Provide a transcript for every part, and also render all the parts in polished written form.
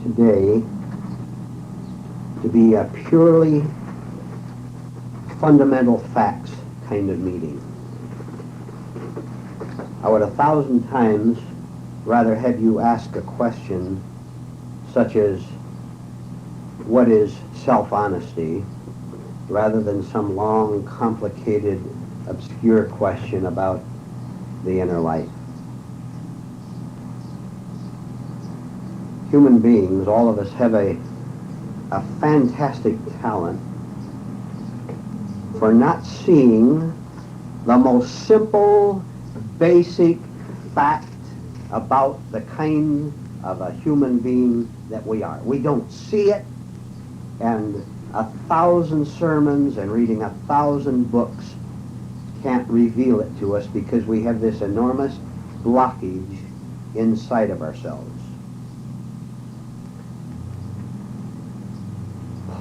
today to be a purely fundamental facts kind of meeting. I would 1,000 times rather have you ask a question such as, what is self-honesty, rather than some long, complicated, obscure question about the inner life. Human beings, all of us, have a fantastic talent for not seeing the most simple, basic fact about the kind of a human being that we are. We don't see it, and 1,000 sermons and reading 1,000 books can't reveal it to us because we have this enormous blockage inside of ourselves.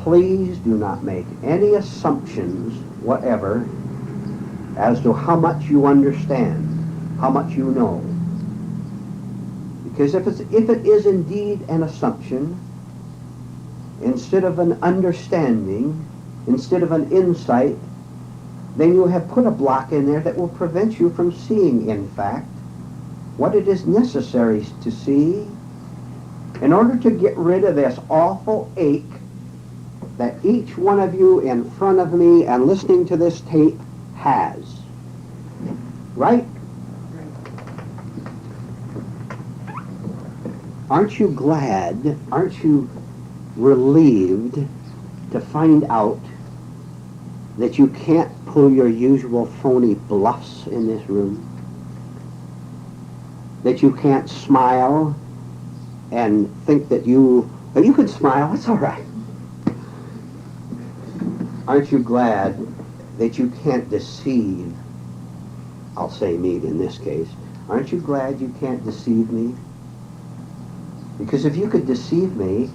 Please do not make any assumptions whatever as to how much you understand, how much you know. Because if it is indeed an assumption, instead of an understanding, instead of an insight, then you have put a block in there that will prevent you from seeing, in fact, what it is necessary to see in order to get rid of this awful ache that each one of you in front of me and listening to this tape has. Right? Aren't you glad, aren't you relieved to find out that you can't pull your usual phony bluffs in this room? That you can't smile and think that you can smile, it's all right. Aren't you glad that you can't deceive, I'll say me in this case, aren't you glad you can't deceive me? Because if you could deceive me,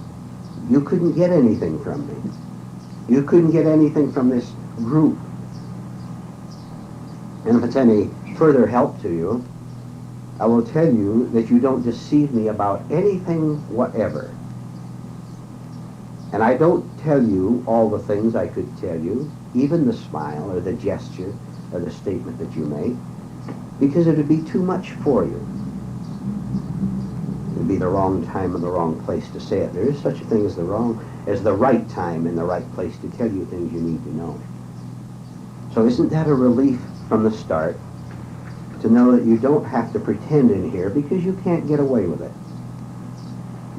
you couldn't get anything from me. You couldn't get anything from this group. And if it's any further help to you, I will tell you that you don't deceive me about anything whatever. And I don't tell you all the things I could tell you, even the smile or the gesture or the statement that you make, because it would be too much for you. It would be the wrong time and the wrong place to say it. There is such a thing as the right time and the right place to tell you things you need to know. So isn't that a relief from the start to know that you don't have to pretend in here because you can't get away with it?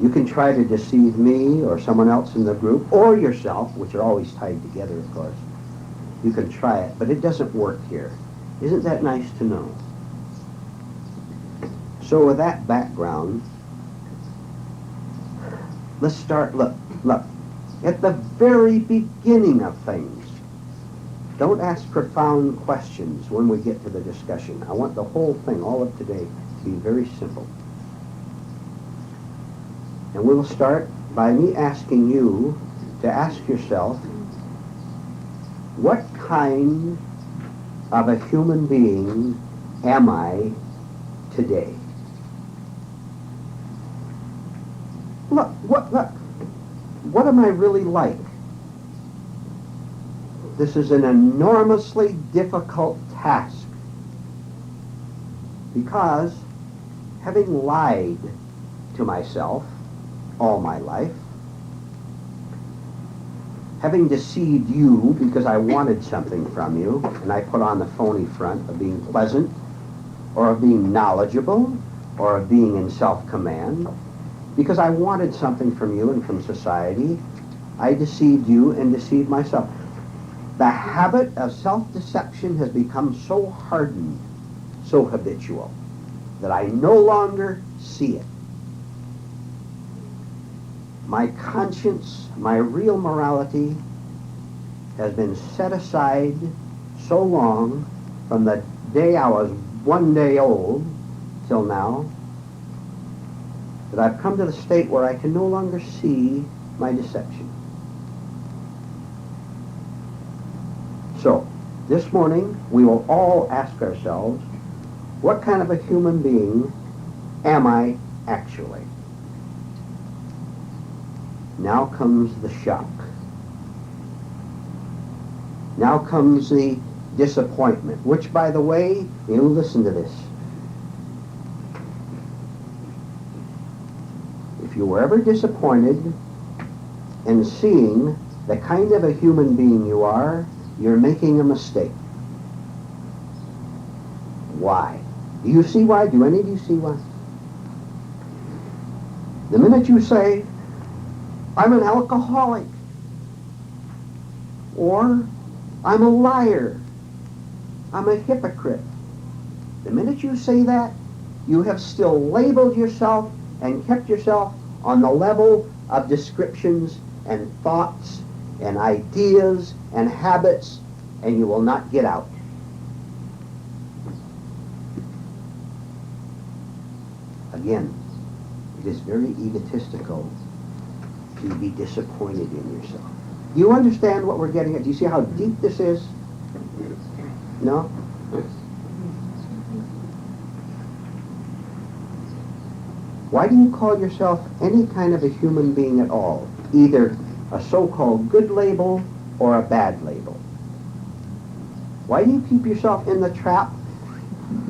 You can try to deceive me or someone else in the group or yourself, which are always tied together, of course. You can try it, but it doesn't work here. Isn't that nice to know? So with that background, let's start, look, at the very beginning of things. Don't ask profound questions when we get to the discussion. I want the whole thing, all of today, to be very simple. And we will start by me asking you to ask yourself, what kind of a human being am I today? Look, what am I really like? This is an enormously difficult task because having lied to myself all my life, having deceived you because I wanted something from you, and I put on the phony front of being pleasant, or of being knowledgeable, or of being in self-command, because I wanted something from you and from society, I deceived you and deceived myself. The habit of self-deception has become so hardened, so habitual, that I no longer see it. My conscience, my real morality, has been set aside so long, from the day I was 1 day old till now, that I've come to the state where I can no longer see my deception. So, this morning, we will all ask ourselves, what kind of a human being am I actually? Now comes the shock. Now comes the disappointment, which, by the way, you listen to this. If you were ever disappointed in seeing the kind of a human being you are, you're making a mistake. Why? Do you see why? Do any of you see why? The minute you say, I'm an alcoholic, or I'm a liar, I'm a hypocrite, the minute you say that, you have still labeled yourself and kept yourself on the level of descriptions and thoughts and ideas and habits, and you will not get out. Again, it is very egotistical to be disappointed in yourself. Do you understand what we're getting at? Do you see how deep this is? No? Why do you call yourself any kind of a human being at all? Either a so-called good label or a bad label. Why do you keep yourself in the trap?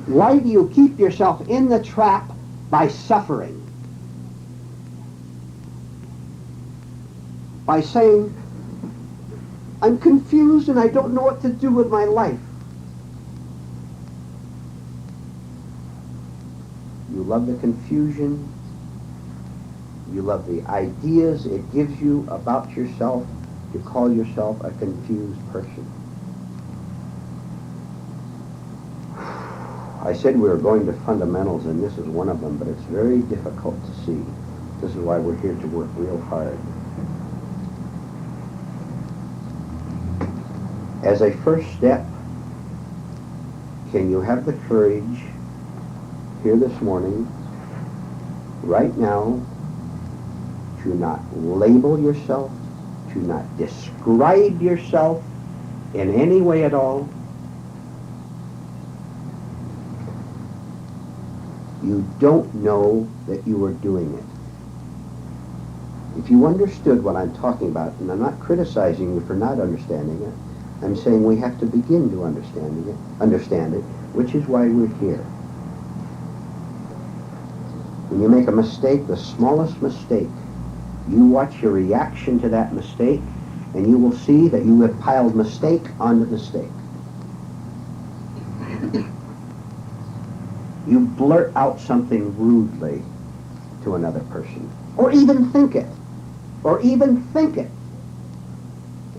Why do you keep yourself in the trap by suffering? By saying, I'm confused and I don't know what to do with my life. You love the confusion. You love the ideas it gives you about yourself to call yourself a confused person. I said we were going to fundamentals, and this is one of them, but it's very difficult to see. This is why we're here to work real hard. As a first step, can you have the courage here this morning, right now, to not label yourself, to not describe yourself in any way at all? You don't know that you are doing it. If you understood what I'm talking about, and I'm not criticizing you for not understanding it, I'm saying we have to begin to understand it, which is why we're here. When you make a mistake, the smallest mistake, you watch your reaction to that mistake, and you will see that you have piled mistake onto mistake. You blurt out something rudely to another person, or even think it,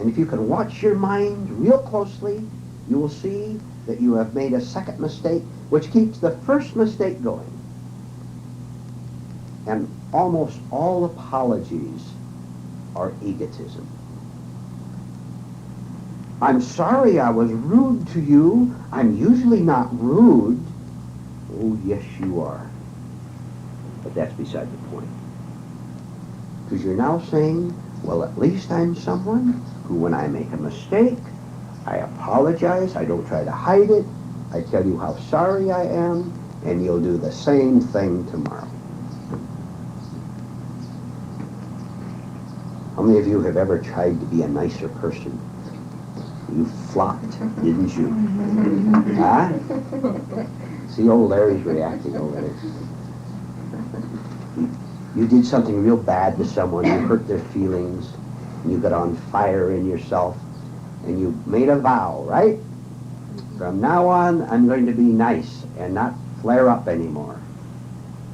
And if you can watch your mind real closely, you will see that you have made a second mistake, which keeps the first mistake going. And almost all apologies are egotism. I'm sorry I was rude to you. I'm usually not rude. Oh, yes, you are. But that's beside the point. Because you're now saying, well, at least I'm someone who, when I make a mistake, I apologize. I don't try to hide it. I tell you how sorry I am, and you'll do the same thing tomorrow. How many of you have ever tried to be a nicer person? You flopped, didn't you? Huh? See, old Larry's reacting over there. You did something real bad to someone, you hurt their feelings, and you got on fire in yourself, and you made a vow, right? From now on, I'm going to be nice and not flare up anymore.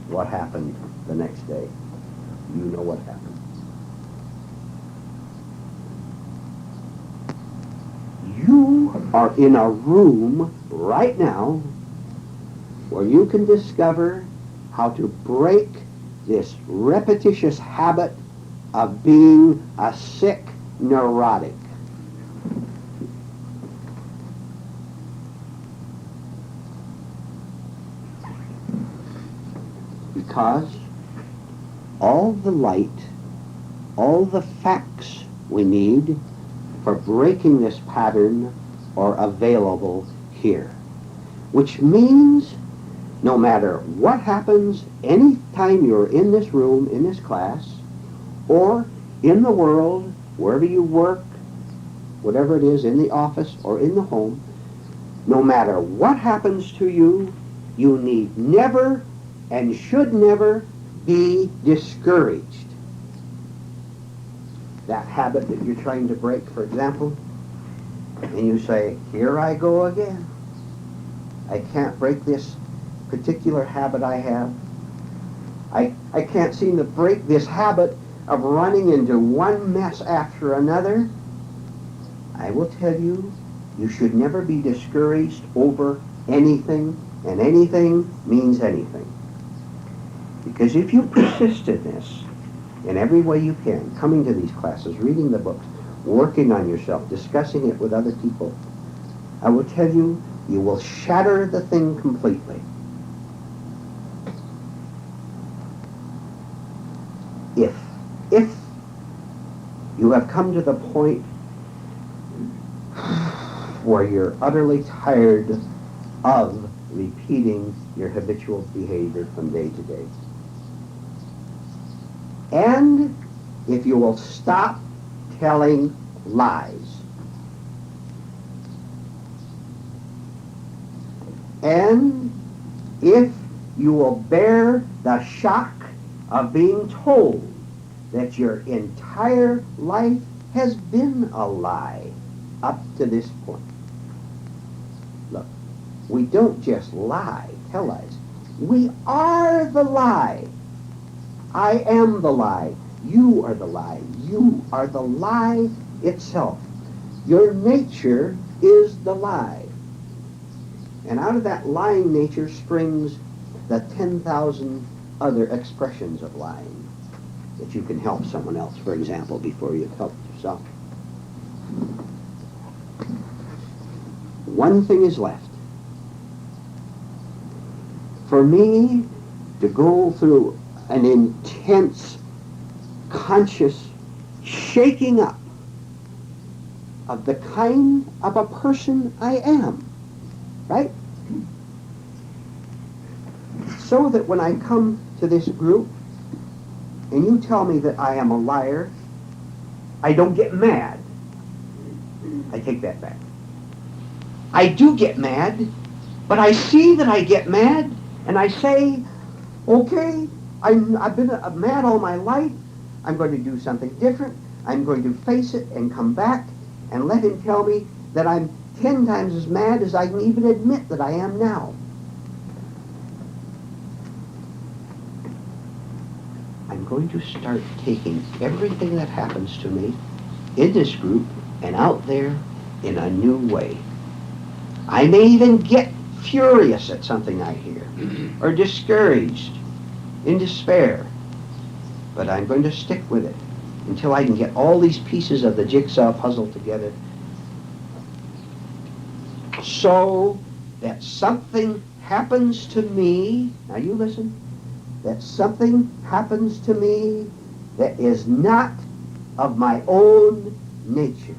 What happened the next day? You know what happened. You are in a room right now where you can discover how to break this repetitious habit of being a sick neurotic. Because all the light, all the facts we need for breaking this pattern are available here. Which means no matter what happens any time you're in this room, in this class, or in the world, wherever you work, whatever it is, in the office or in the home, no matter what happens to you, you need never and should never be discouraged. That habit that you're trying to break, for example, and you say, here I go again. I can't break this particular habit I have. I can't seem to break this habit of running into one mess after another. I will tell you, you should never be discouraged over anything, and anything means anything. Because if you persist in this, in every way you can, coming to these classes, reading the books, working on yourself, discussing it with other people, I will tell you, you will shatter the thing completely. If you have come to the point where you're utterly tired of repeating your habitual behavior from day to day, and if you will stop telling lies, and if you will bear the shock of being told that your entire life has been a lie up to this point. Look, we don't just lie, tell lies. We are the lie. I am the lie. You are the lie. You are the lie itself. Your nature is the lie. And out of that lying nature springs the 10,000 other expressions of lying that you can help someone else, for example, before you've helped yourself. One thing is left. For me to go through an intense, conscious shaking up of the kind of a person I am, right? So that when I come to this group and you tell me that I am a liar, I don't get mad. I take that back. I do get mad, but I see that I get mad, and I say, okay, I've been mad all my life. I'm going to do something different. I'm going to face it and come back and let him tell me that I'm 10 times as mad as I can even admit that I am now. I'm going to start taking everything that happens to me in this group and out there in a new way. I may even get furious at something I hear, or discouraged, in despair, but I'm going to stick with it until I can get all these pieces of the jigsaw puzzle together so that something happens to me, now you listen, that something happens to me that is not of my own nature.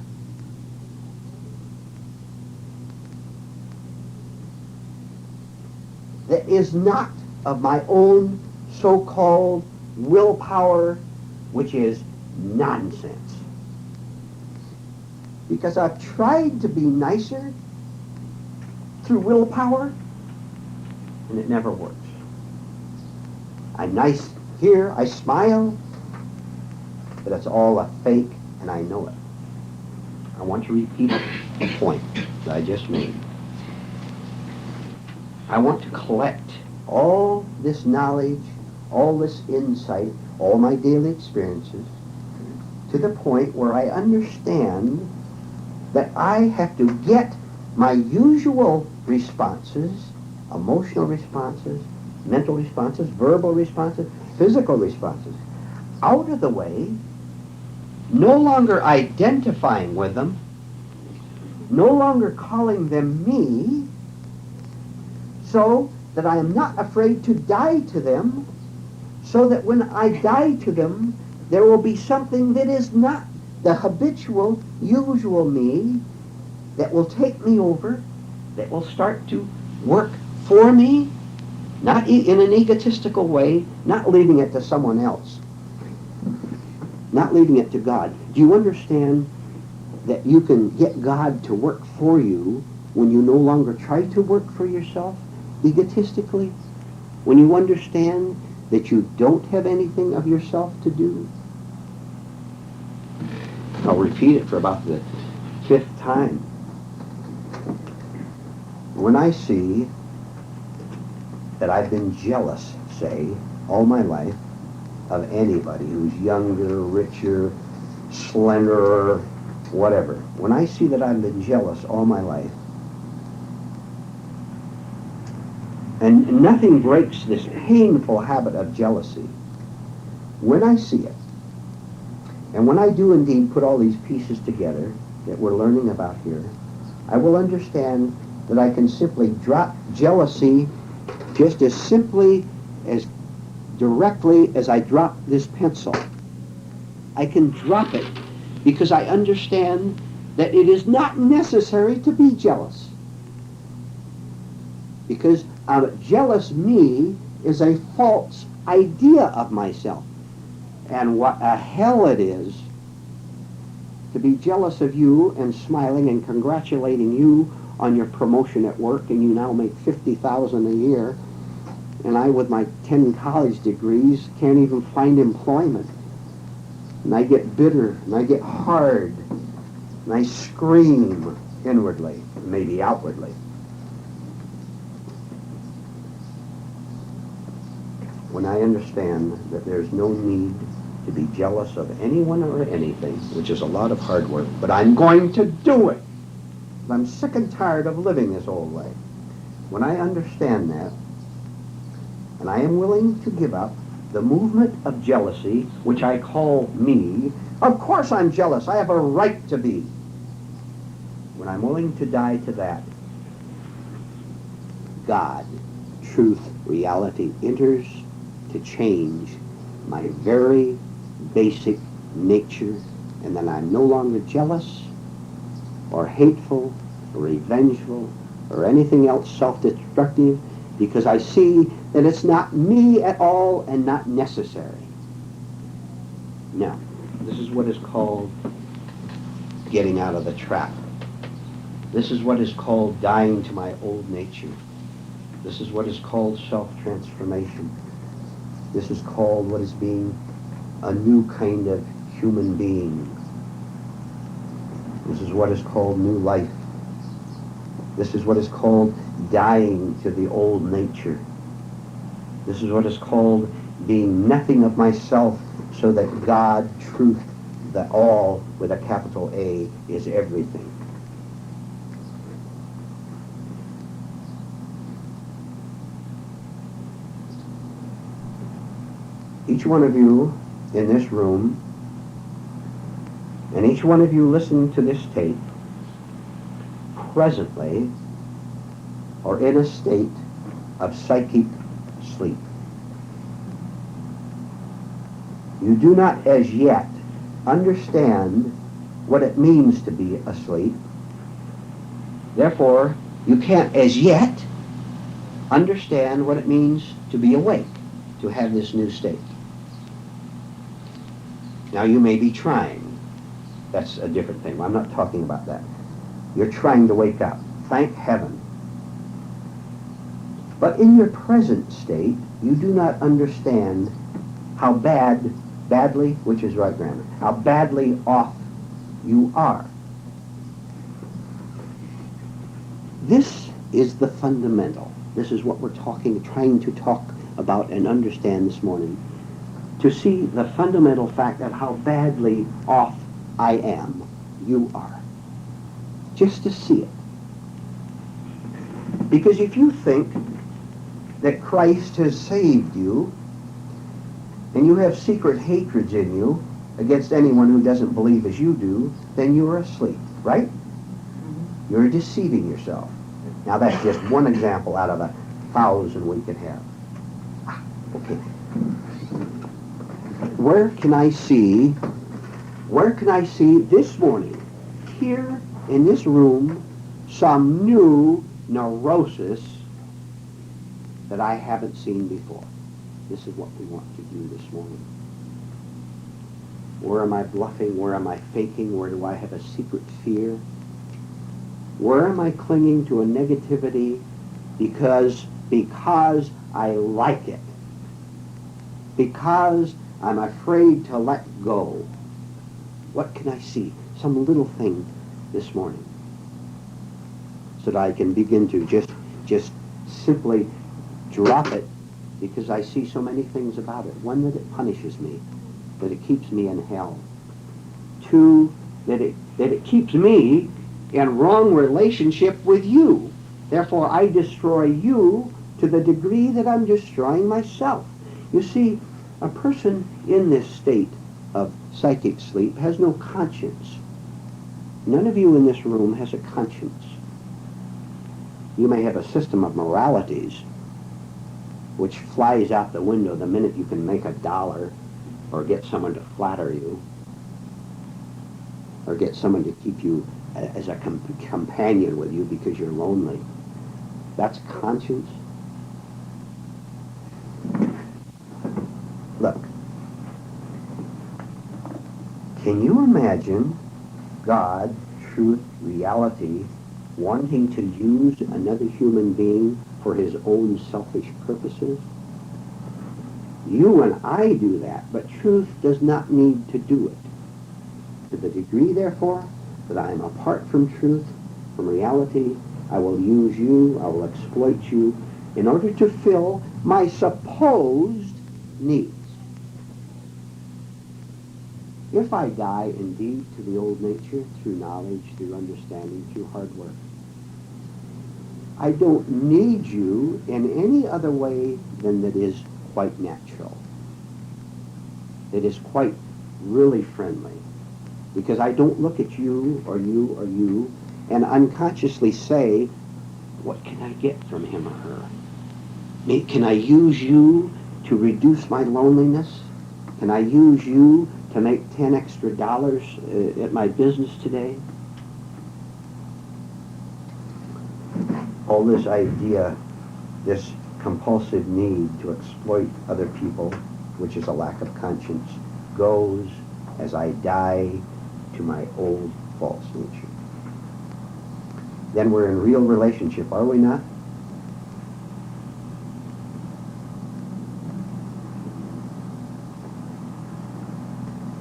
That is not of my own so-called willpower, which is nonsense. Because I've tried to be nicer through willpower, and it never works. I'm nice here, I smile, but it's all a fake, and I know it. I want to repeat the point that I just made. I want to collect all this knowledge, all this insight, all my daily experiences, to the point where I understand that I have to get my usual responses, emotional responses, mental responses, verbal responses, physical responses, out of the way, no longer identifying with them, no longer calling them me, so that I am not afraid to die to them, so that when I die to them, there will be something that is not the habitual, usual me that will take me over, that will start to work for me, not in an egotistical way, not leaving it to someone else. not leaving it to God. Do you understand that you can get God to work for you when you no longer try to work for yourself egotistically? When you understand that you don't have anything of yourself to do? I'll repeat it for about the 5th time. When I see that I've been jealous, say, all my life, of anybody who's younger, richer, slenderer, whatever, when I see that I've been jealous all my life, and nothing breaks this painful habit of jealousy, when I see it, and when I do indeed put all these pieces together that we're learning about here, I will understand that I can simply drop jealousy just as simply, as directly as I drop this pencil. I can drop it because I understand that it is not necessary to be jealous. Because a jealous me is a false idea of myself. And what a hell it is to be jealous of you and smiling and congratulating you on your promotion at work, and you now make $50,000 a year, and I with my 10 college degrees can't even find employment. And I get bitter, and I get hard, and I scream inwardly, maybe outwardly. When I understand that there's no need to be jealous of anyone or anything, which is a lot of hard work, but I'm going to do it. I'm sick and tired of living this old way. When I understand that, and I am willing to give up the movement of jealousy, which I call me, of course I'm jealous, I have a right to be. When I'm willing to die to that, God, truth, reality enters to change my very basic nature, and then I'm no longer jealous or hateful or revengeful or anything else self-destructive, because I see that it's not me at all and not necessary. Now, this is what is called getting out of the trap. This is what is called dying to my old nature. This is what is called self-transformation. This is called what is being a new kind of human being. This is what is called new life. This is what is called dying to the old nature. This is what is called being nothing of myself, so that God, truth, the all with a capital A, is everything. Each one of you in this room, and each one of you listening to this tape, presently are in a state of psychic sleep. You do not as yet understand what it means to be asleep. Therefore, you can't as yet understand what it means to be awake, to have this new state. Now, you may be trying. That's a different thing. I'm not talking about that. You're trying to wake up. Thank heaven. But in your present state, you do not understand how badly, which is right grammar, how badly off you are. This is the fundamental. This is what we're trying to talk about and understand this morning. To see the fundamental fact of how badly off I am, you are. Just to see it. Because if you think that Christ has saved you, and you have secret hatreds in you against anyone who doesn't believe as you do, then you are asleep, right? You're deceiving yourself. Now that's just one example out of 1,000 we could have. Okay. Where can I see this morning, here in this room, some new neurosis that I haven't seen before? This is what we want to do this morning. Where am I bluffing? Where am I faking? Where do I have a secret fear? Where am I clinging to a negativity because I like it? Because I'm afraid to let go. What can I see? Some little thing this morning so that I can begin to just simply drop it because I see so many things about it. One, that it punishes me, that it keeps me in hell. Two, that it keeps me in wrong relationship with you. Therefore, I destroy you to the degree that I'm destroying myself. You see, a person in this state of psychic sleep has no conscience. None of you in this room has a conscience. You may have a system of moralities which flies out the window the minute you can make $1 or get someone to flatter you or get someone to keep you as a companion with you because you're lonely. That's conscience. Look, can you imagine God, truth, reality, wanting to use another human being for his own selfish purposes? You and I do that, but truth does not need to do it. To the degree, therefore, that I am apart from truth, from reality, I will use you, I will exploit you, in order to fill my supposed needs. If I die indeed to the old nature, through knowledge, through understanding, through hard work, I don't need you in any other way than that is quite natural. It is quite really friendly. Because I don't look at you or you or you and unconsciously say, what can I get from him or her? Can I use you to reduce my loneliness? Can I use you to make $10 extra at my business today? All this idea, this compulsive need to exploit other people, which is a lack of conscience, goes as I die to my old false nature. Then we're in real relationship, are we not?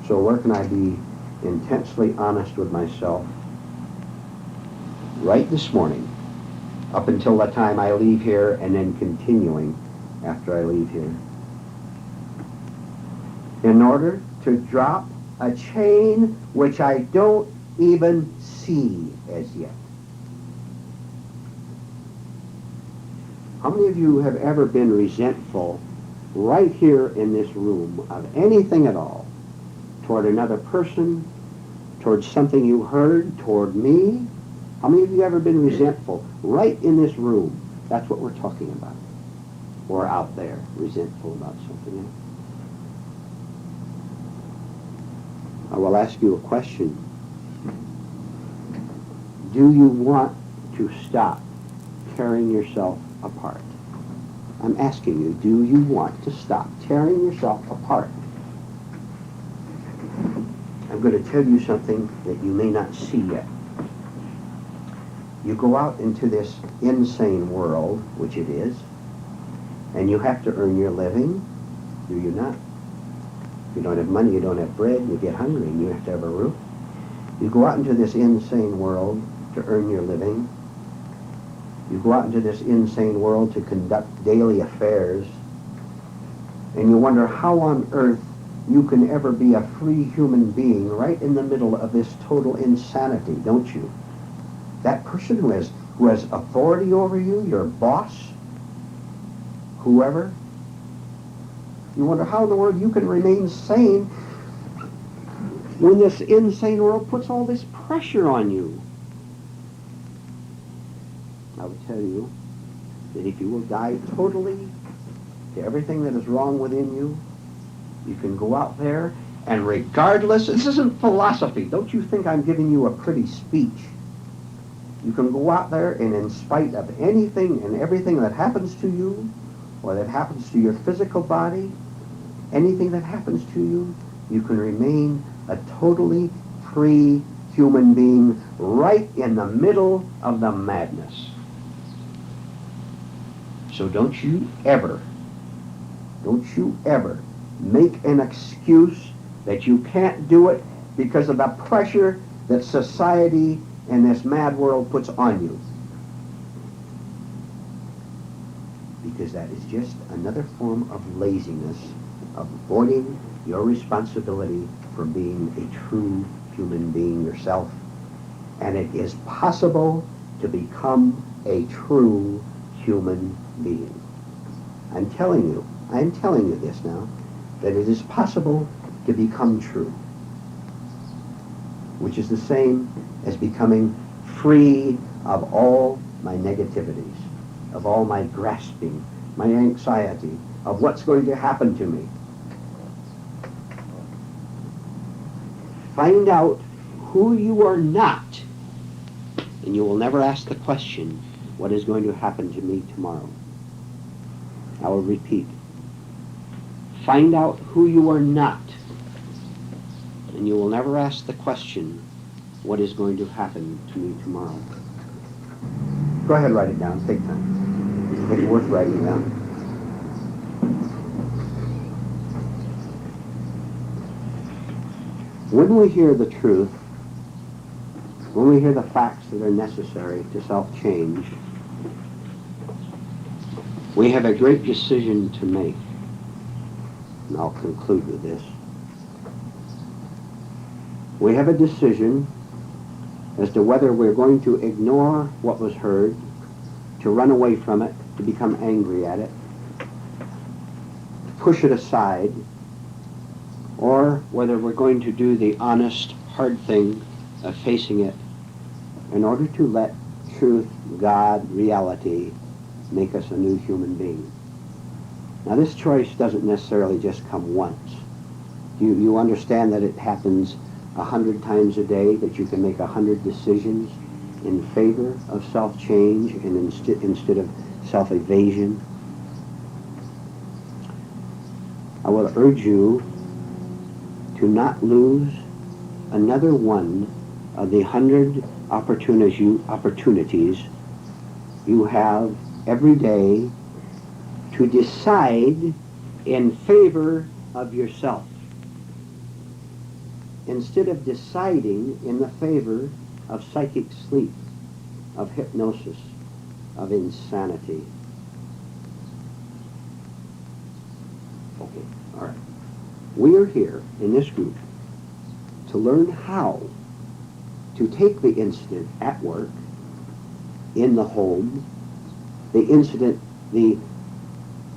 So where can I be intensely honest with myself right this morning, up until the time I leave here, and then continuing after I leave here, in order to drop a chain which I don't even see as yet. How many of you have ever been resentful right here in this room of anything at all, toward another person, toward something you heard, toward me? How many of you have ever been resentful right in this room? That's what we're talking about. Or out there, resentful about something else. I will ask you a question. Do you want to stop tearing yourself apart? I'm asking you, do you want to stop tearing yourself apart? I'm going to tell you something that you may not see yet. You go out into this insane world, which it is, and you have to earn your living, do you not? If you don't have money, you don't have bread, and you get hungry, and you have to have a roof. You go out into this insane world to earn your living. You go out into this insane world to conduct daily affairs, and you wonder how on earth you can ever be a free human being right in the middle of this total insanity, don't you? That person who has authority over you, your boss, whoever, you wonder how in the world you can remain sane when this insane world puts all this pressure on you. I would tell you that if you will die totally to everything that is wrong within you, you can go out there and regardless, this isn't philosophy. Don't you think I'm giving you a pretty speech. You can go out there and in spite of anything and everything that happens to you, or that happens to your physical body, anything that happens to you, You can remain a totally free human being right in the middle of the madness. So don't you ever make an excuse that you can't do it because of the pressure that society and this mad world puts on you. Because that is just another form of laziness, of avoiding your responsibility for being a true human being yourself. And it is possible to become a true human being. I'm telling you this now, that it is possible to become true, which is the same as becoming free of all my negativities, of all my grasping, my anxiety, of what's going to happen to me. Find out who you are not, and you will never ask the question, what is going to happen to me tomorrow? I will repeat. Find out who you are not, and you will never ask the question, what is going to happen to me tomorrow? Go ahead, write it down. Take time. It's worth writing down. When we hear the truth, when we hear the facts that are necessary to self-change, we have a great decision to make. And I'll conclude with this. We have a decision as to whether we're going to ignore what was heard, to run away from it, to become angry at it, to push it aside, or whether we're going to do the honest, hard thing of facing it in order to let truth, God, reality make us a new human being. Now this choice doesn't necessarily just come once. You understand that it happens 100 times a day, that you can make 100 decisions in favor of self-change and instead of self-evasion. I will urge you to not lose another one of the 100 opportunities you have every day to decide in favor of yourself, instead of deciding in the favor of psychic sleep, of hypnosis, of insanity. Okay, all right. We are here in this group to learn how to take the incident at work, in the home, the incident, the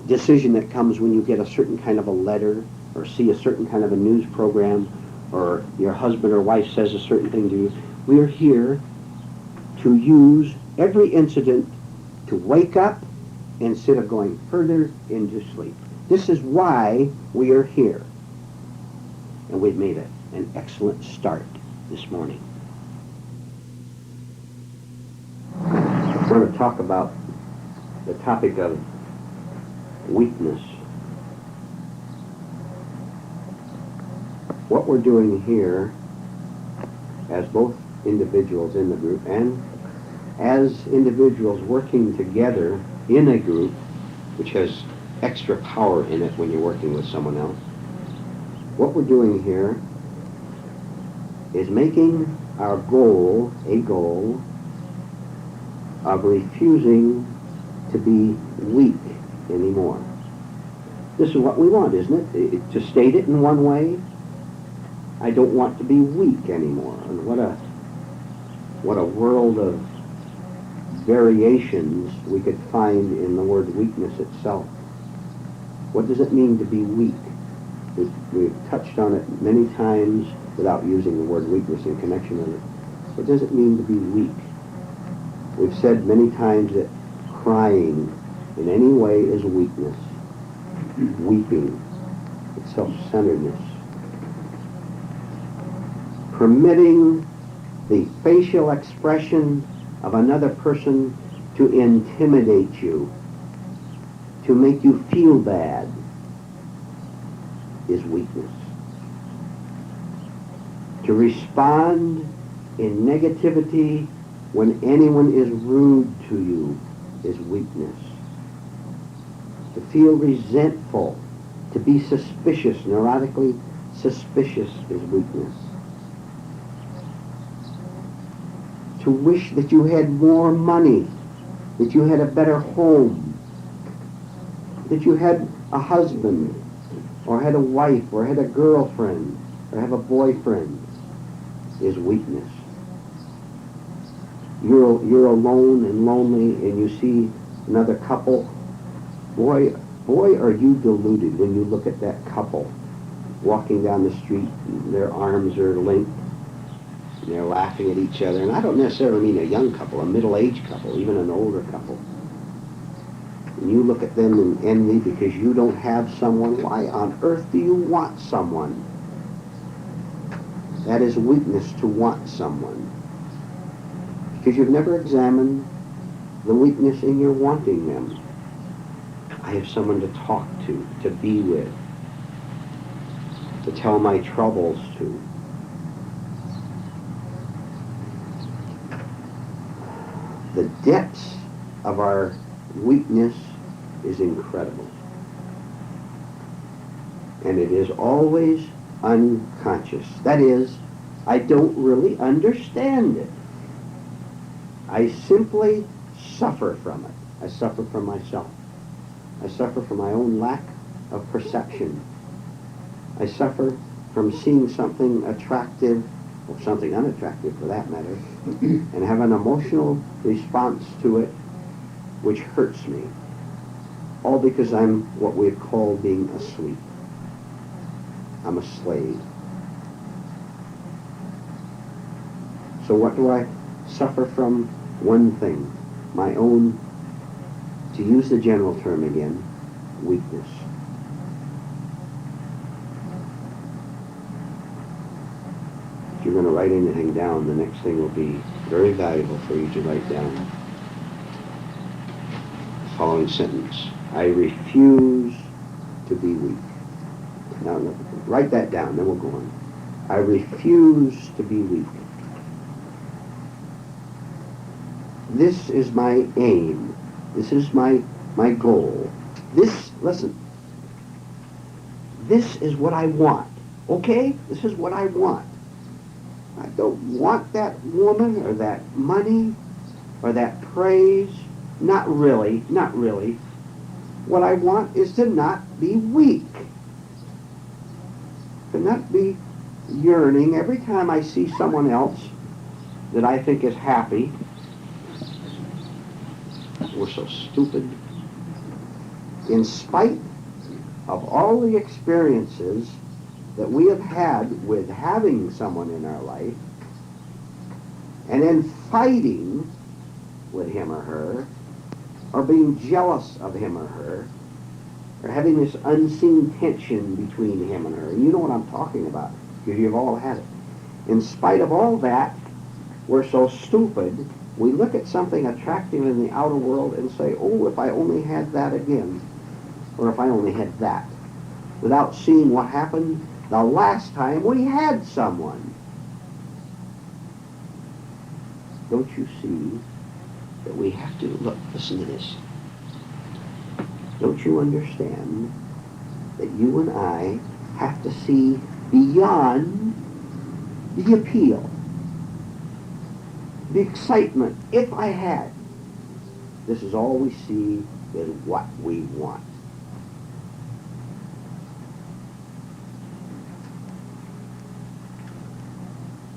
decision that comes when you get a certain kind of a letter or see a certain kind of a news program, or your husband or wife says a certain thing to you. We are here to use every incident to wake up instead of going further into sleep. This is why we are here. And we've made an excellent start this morning. I want to talk about the topic of weakness. What we're doing here, as both individuals in the group and as individuals working together in a group, which has extra power in it when you're working with someone else, what we're doing here is making our goal a goal of refusing to be weak anymore. This is what we want, isn't it? To state it in one way, I don't want to be weak anymore. And what a world of variations we could find in the word weakness itself. What does it mean to be weak? We've touched on it many times without using the word weakness in connection with it. What does it mean to be weak? We've said many times that crying in any way is weakness. Weeping, it's self-centeredness. Permitting the facial expression of another person to intimidate you, to make you feel bad, is weakness. To respond in negativity when anyone is rude to you is weakness. To feel resentful, to be suspicious, neurotically suspicious is weakness. To wish that you had more money, that you had a better home, that you had a husband, or had a wife, or had a girlfriend, or have a boyfriend, is weakness. You're alone and lonely, and you see another couple. Boy, are you deluded when you look at that couple walking down the street, and their arms are linked, and they're laughing at each other. And I don't necessarily mean a young couple, a middle-aged couple, even an older couple. And you look at them in envy because you don't have someone. Why on earth do you want someone? That is weakness, to want someone. Because you've never examined the weakness in your wanting them. I have someone to talk to be with, to tell my troubles to. The depths of our weakness is incredible. And it is always unconscious. That is, I don't really understand it. I simply suffer from it. I suffer from myself. I suffer from my own lack of perception. I suffer from seeing something attractive, or something unattractive for that matter, and have an emotional response to it which hurts me. All because I'm what we call being asleep. I'm a slave. So what do I suffer from? One thing, my own, to use the general term again, weakness. If you're going to write anything down, the next thing will be very valuable for you to write down. Following sentence. I refuse to be weak. Now, write that down, then we'll go on. I refuse to be weak. This is my aim. This is my goal. Listen, this is what I want. Okay? This is what I want. I don't want that woman or that money or that praise. Not really, not really. What I want is to not be weak. To not be yearning every time I see someone else that I think is happy. We're so stupid. In spite of all the experiences that we have had with having someone in our life, and then fighting with him or her, or being jealous of him or her, or having this unseen tension between him and her. And you know what I'm talking about, because you've all had it. In spite of all that, we're so stupid, we look at something attractive in the outer world and say, oh, if I only had that again, or if I only had that, without seeing what happened the last time we had someone. Don't you see that we have to, look, listen to this. Don't you understand that you and I have to see beyond the appeal, the excitement? If I had, this is all we see is what we want.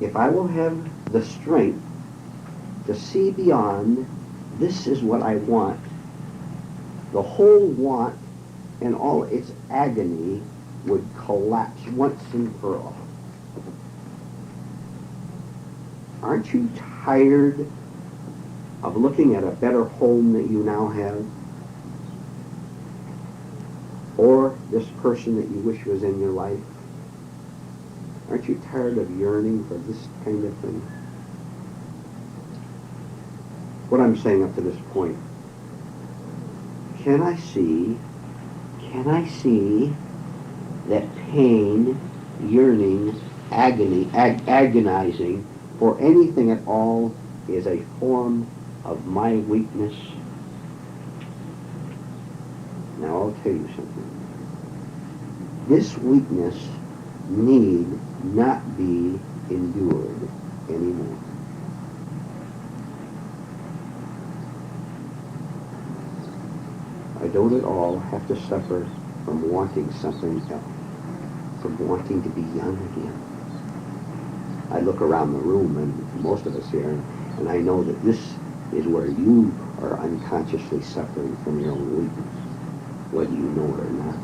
If I will have the strength to see beyond, this is what I want, the whole want and all its agony would collapse once and for all. Aren't you tired of looking at a better home that you now have? Or this person that you wish was in your life? Aren't you tired of yearning for this kind of thing? What I'm saying up to this point, can I see that pain, yearning agonizing for anything at all is a form of my weakness. Now I'll tell you something. This weakness need not be endured anymore. I don't at all have to suffer from wanting something else, from wanting to be young again. I look around the room, and most of us here, and I know that this is where you are unconsciously suffering from your own weakness, whether you know it or not.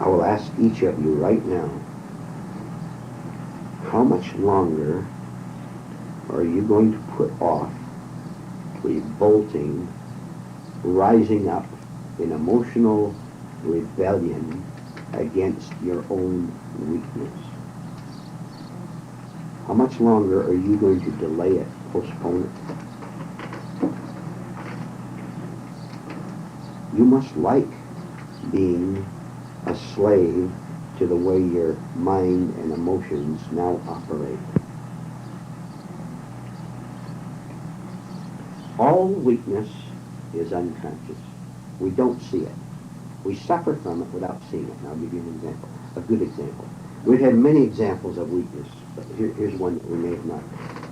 I will ask each of you right now, how much longer are you going to put off revolting, rising up in emotional rebellion against your own weakness? How much longer are you going to delay it, postpone it? You must like being a slave to the way your mind and emotions now operate. All weakness is unconscious. We don't see it. We suffer from it without seeing it. And I'll give you an example, a good example. We've had many examples of weakness, but here's one that we may have not.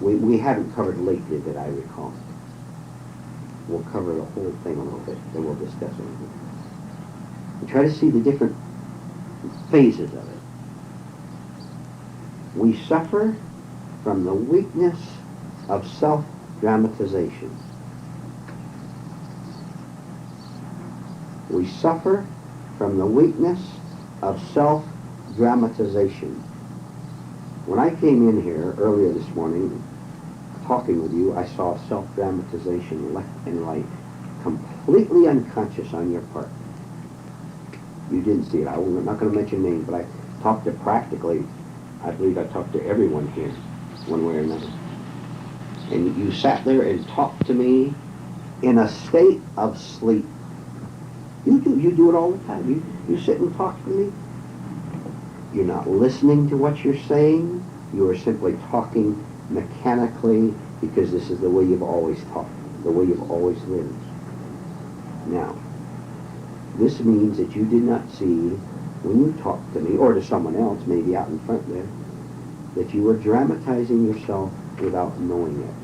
We haven't covered lately that I recall. We'll cover the whole thing a little bit, then we'll discuss it. And try to see the different phases of it. We suffer from the weakness of self-dramatization. We suffer from the weakness of self-dramatization. When I came in here earlier this morning, talking with you, I saw self-dramatization left and right, completely unconscious on your part. You didn't see it. I'm not going to mention names, but I talked to practically, I believe I talked to everyone here, one way or another. And you sat there and talked to me in a state of sleep. You do it all the time. You sit and talk to me. You're not listening to what you're saying. You are simply talking mechanically because this is the way you've always talked, the way you've always lived. Now, this means that you did not see when you talked to me, or to someone else, maybe out in front there, that you were dramatizing yourself without knowing it.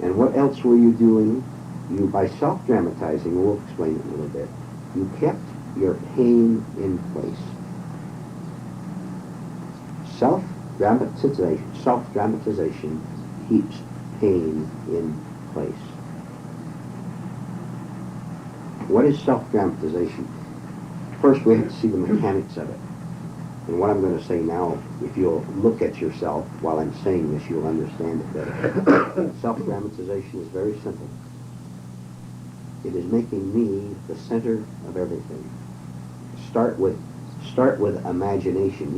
And what else were you doing? You, by self-dramatizing, we'll explain it a little bit, you kept your pain in place. Self-dramatization keeps pain in place. What is self-dramatization? First, we have to see the mechanics of it. And what I'm going to say now, if you'll look at yourself while I'm saying this, you'll understand it better. Self-dramatization is very simple. It is making me the center of everything. Start with imagination.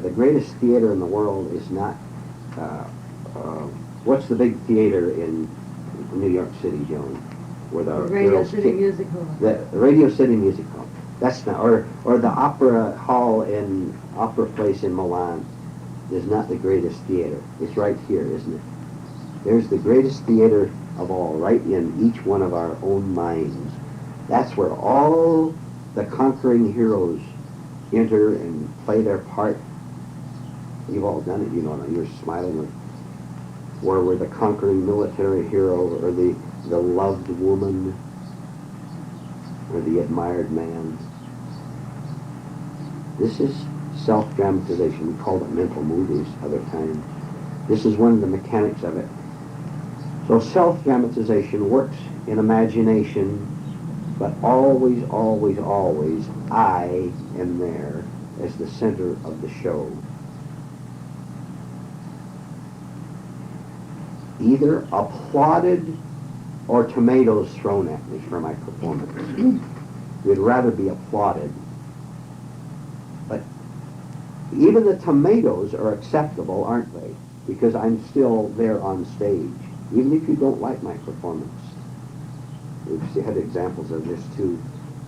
The greatest theater in the world is not. What's the big theater in New York City, Joan? Where the Radio City Music Hall. The Radio City Music Hall. That's not, or the Opera Hall in Opera Place in Milan is not the greatest theater. It's right here, isn't it? There's the greatest theater of all, right in each one of our own minds. That's where all the conquering heroes enter and play their part. You've all done it, you know, you're smiling. Where we're the conquering military hero, or the loved woman, or the admired man. This is self-dramatization. We call it mental movies other times. This is one of the mechanics of it. So self-dramatization works in imagination, but always, always, always, I am there as the center of the show. Either applauded or tomatoes thrown at me for my performance. We'd rather be applauded. But even the tomatoes are acceptable, aren't they? Because I'm still there on stage. Even if you don't like my performance, We've had examples of this too,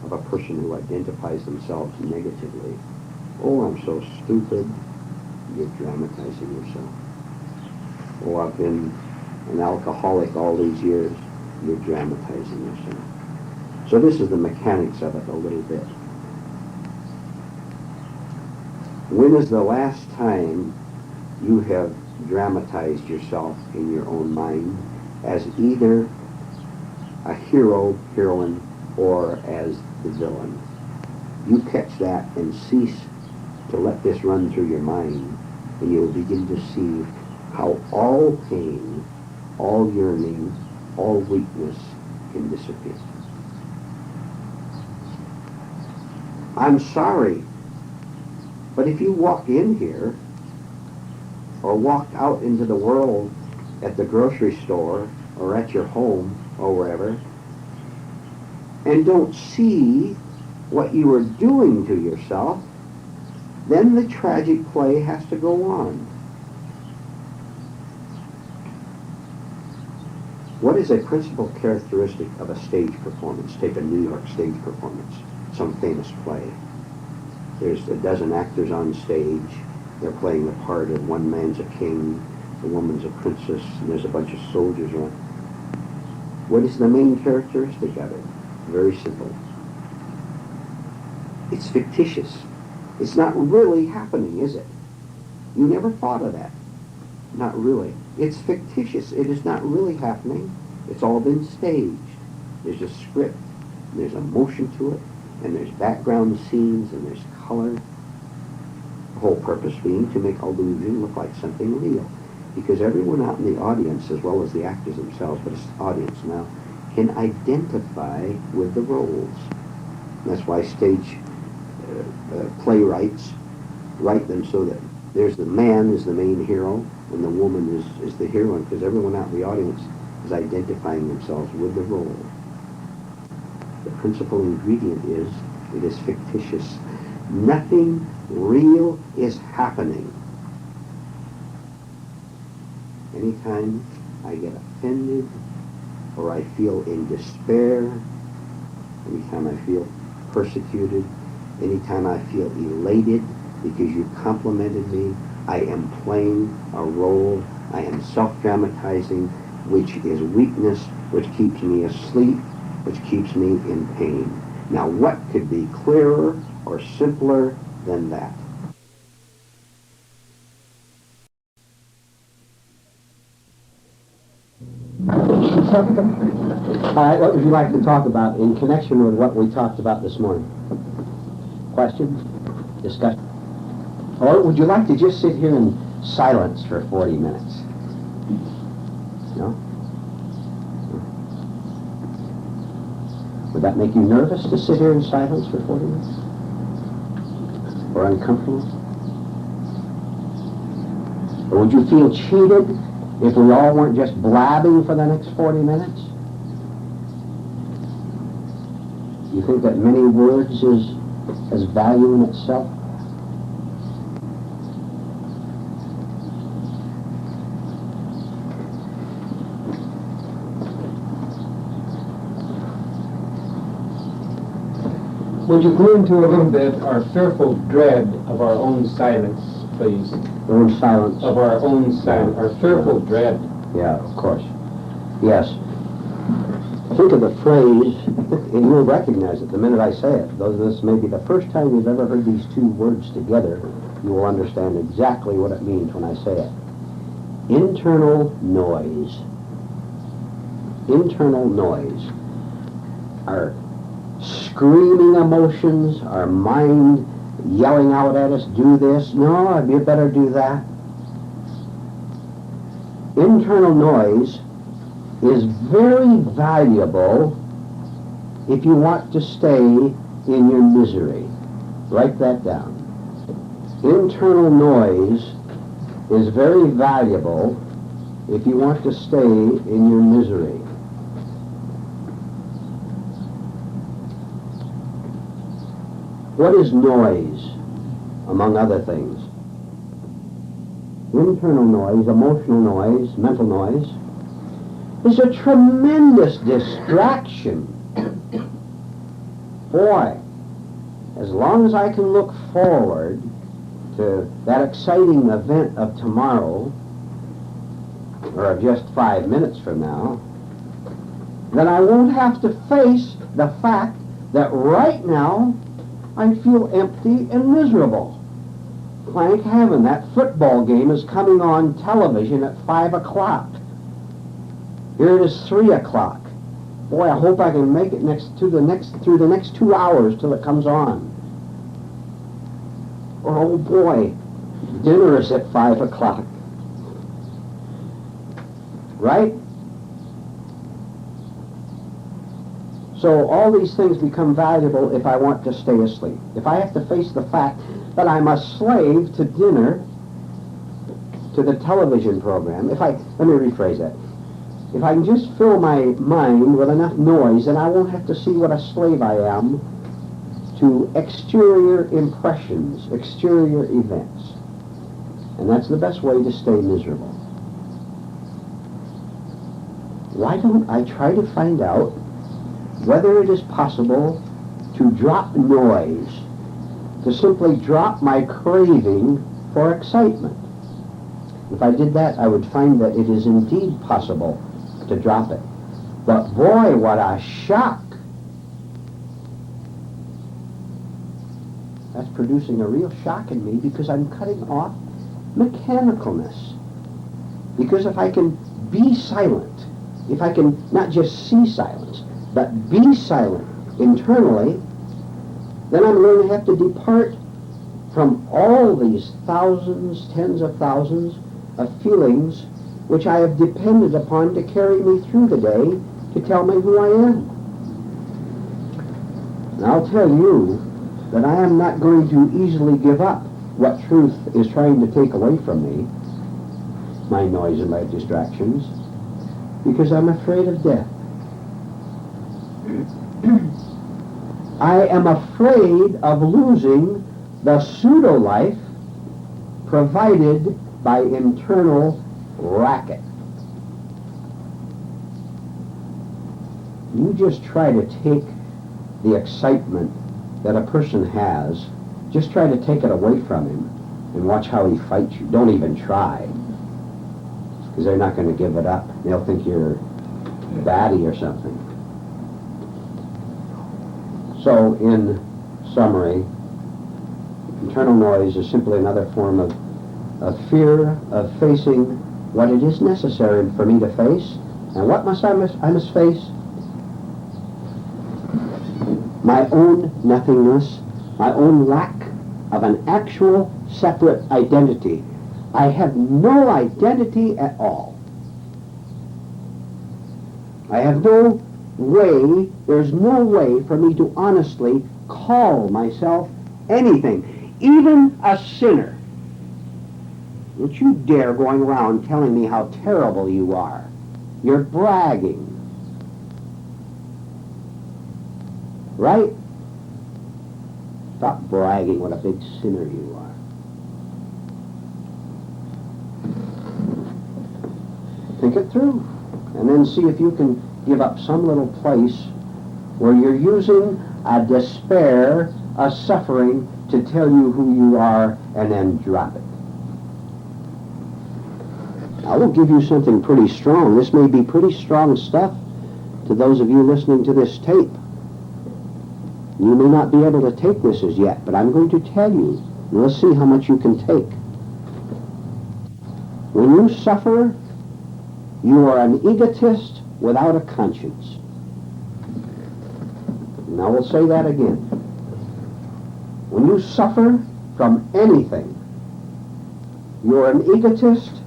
of a person who identifies themselves negatively. Oh, I'm so stupid. You're dramatizing yourself. Oh, I've been an alcoholic all these years. You're dramatizing yourself. So this is the mechanics of it a little bit. When is the last time you have dramatized yourself in your own mind as either a hero, heroine, or as the villain? You catch that and cease to let this run through your mind, and you'll begin to see how all pain, all yearning, all weakness can disappear. I'm sorry, but if you walk in here or walk out into the world at the grocery store or at your home or wherever and don't see what you are doing to yourself, then the tragic play has to go on. What is a principal characteristic of a stage performance? Take a New York stage performance, some famous play. There's a dozen actors on stage. They're playing the part of one man's a king, the woman's a princess, and there's a bunch of soldiers around. What is the main characteristic of it? Very simple. It's fictitious. It's not really happening, is it? You never thought of that. Not really. It's fictitious. It is not really happening. It's all been staged. There's a script, there's a motion to it, and there's background scenes, and there's color. The whole purpose being to make illusion look like something real. Because everyone out in the audience, as well as the actors themselves, but it's the audience now, can identify with the roles. That's why stage playwrights write them so that there's the man is the main hero and the woman is the heroine, because everyone out in the audience is identifying themselves with the role. The principal ingredient is it is fictitious. Nothing real is happening. Anytime I get offended or I feel in despair, anytime I feel persecuted, anytime I feel elated because you complimented me, I am playing a role. I am self-dramatizing, which is weakness, which keeps me asleep, which keeps me in pain. Now, what could be clearer or simpler than that? What would you like to talk about in connection with what we talked about this morning? Questions? Discussion? Or would you like to just sit here in silence for 40 minutes? No? Would that make you nervous to sit here in silence for 40 minutes? Or uncomfortable? Or would you feel cheated if we all weren't just blabbing for the next 40 minutes? You think that many words has value in itself? Would you go into a little bit our fearful dread of our own silence, please? Our own silence. Of our own silence, our fearful dread. Yeah, of course. Yes. Think of the phrase, and you'll recognize it the minute I say it. Though this may be the first time you've ever heard these two words together, you will understand exactly what it means when I say it. Internal noise. Internal noise. Our screaming emotions, our mind yelling out at us, do this, no, you better do that. Internal noise is very valuable if you want to stay in your misery. Write that down. Internal noise is very valuable if you want to stay in your misery. What is noise, among other things? Internal noise, emotional noise, mental noise, is a tremendous distraction. Boy, as long as I can look forward to that exciting event of tomorrow, or of just 5 minutes from now, then I won't have to face the fact that right now I feel empty and miserable. Thank heaven, that football game is coming on television at 5 o'clock. Here it is 3 o'clock. Boy, I hope I can make it through the next 2 hours till it comes on. Or, oh boy, dinner is at 5 o'clock. Right? So all these things become valuable if I want to stay asleep. If I have to face the fact that I'm a slave to dinner, to the television program, let me rephrase that. If I can just fill my mind with enough noise, then I won't have to see what a slave I am to exterior impressions, exterior events. And that's the best way to stay miserable. Why don't I try to find out whether it is possible to drop noise, to simply drop my craving for excitement? If I did that, I would find that it is indeed possible to drop it. But boy, what a shock! That's producing a real shock in me because I'm cutting off mechanicalness. Because if I can be silent, if I can not just see silence, but be silent internally, then I'm going to have to depart from all these thousands, tens of thousands of feelings which I have depended upon to carry me through the day, to tell me who I am. And I'll tell you that I am not going to easily give up what truth is trying to take away from me, my noise and my distractions, because I'm afraid of death. I am afraid of losing the pseudo-life provided by internal racket. You just try to take the excitement that a person has, just try to take it away from him and watch how he fights you. Don't even try, because they're not going to give it up. They'll think you're batty or something. So, in summary, internal noise is simply another form of fear of facing what it is necessary for me to face. And what must I must face? My own nothingness, my own lack of an actual separate identity. I have no identity at all. I have no way, there's no way for me to honestly call myself anything, even a sinner. Don't you dare going around telling me how terrible you are. You're bragging. Right? Stop bragging what a big sinner you are. Think it through, and then see if you can give up some little place where you're using a despair, a suffering, to tell you who you are, and then drop it. I will give you something pretty strong. This may be pretty strong stuff to those of you listening to this tape. You may not be able to take this as yet, but I'm going to tell you. Let's see how much you can take. When you suffer, you are an egotist without a conscience. Now we'll say that again. When you suffer from anything, you're an egotist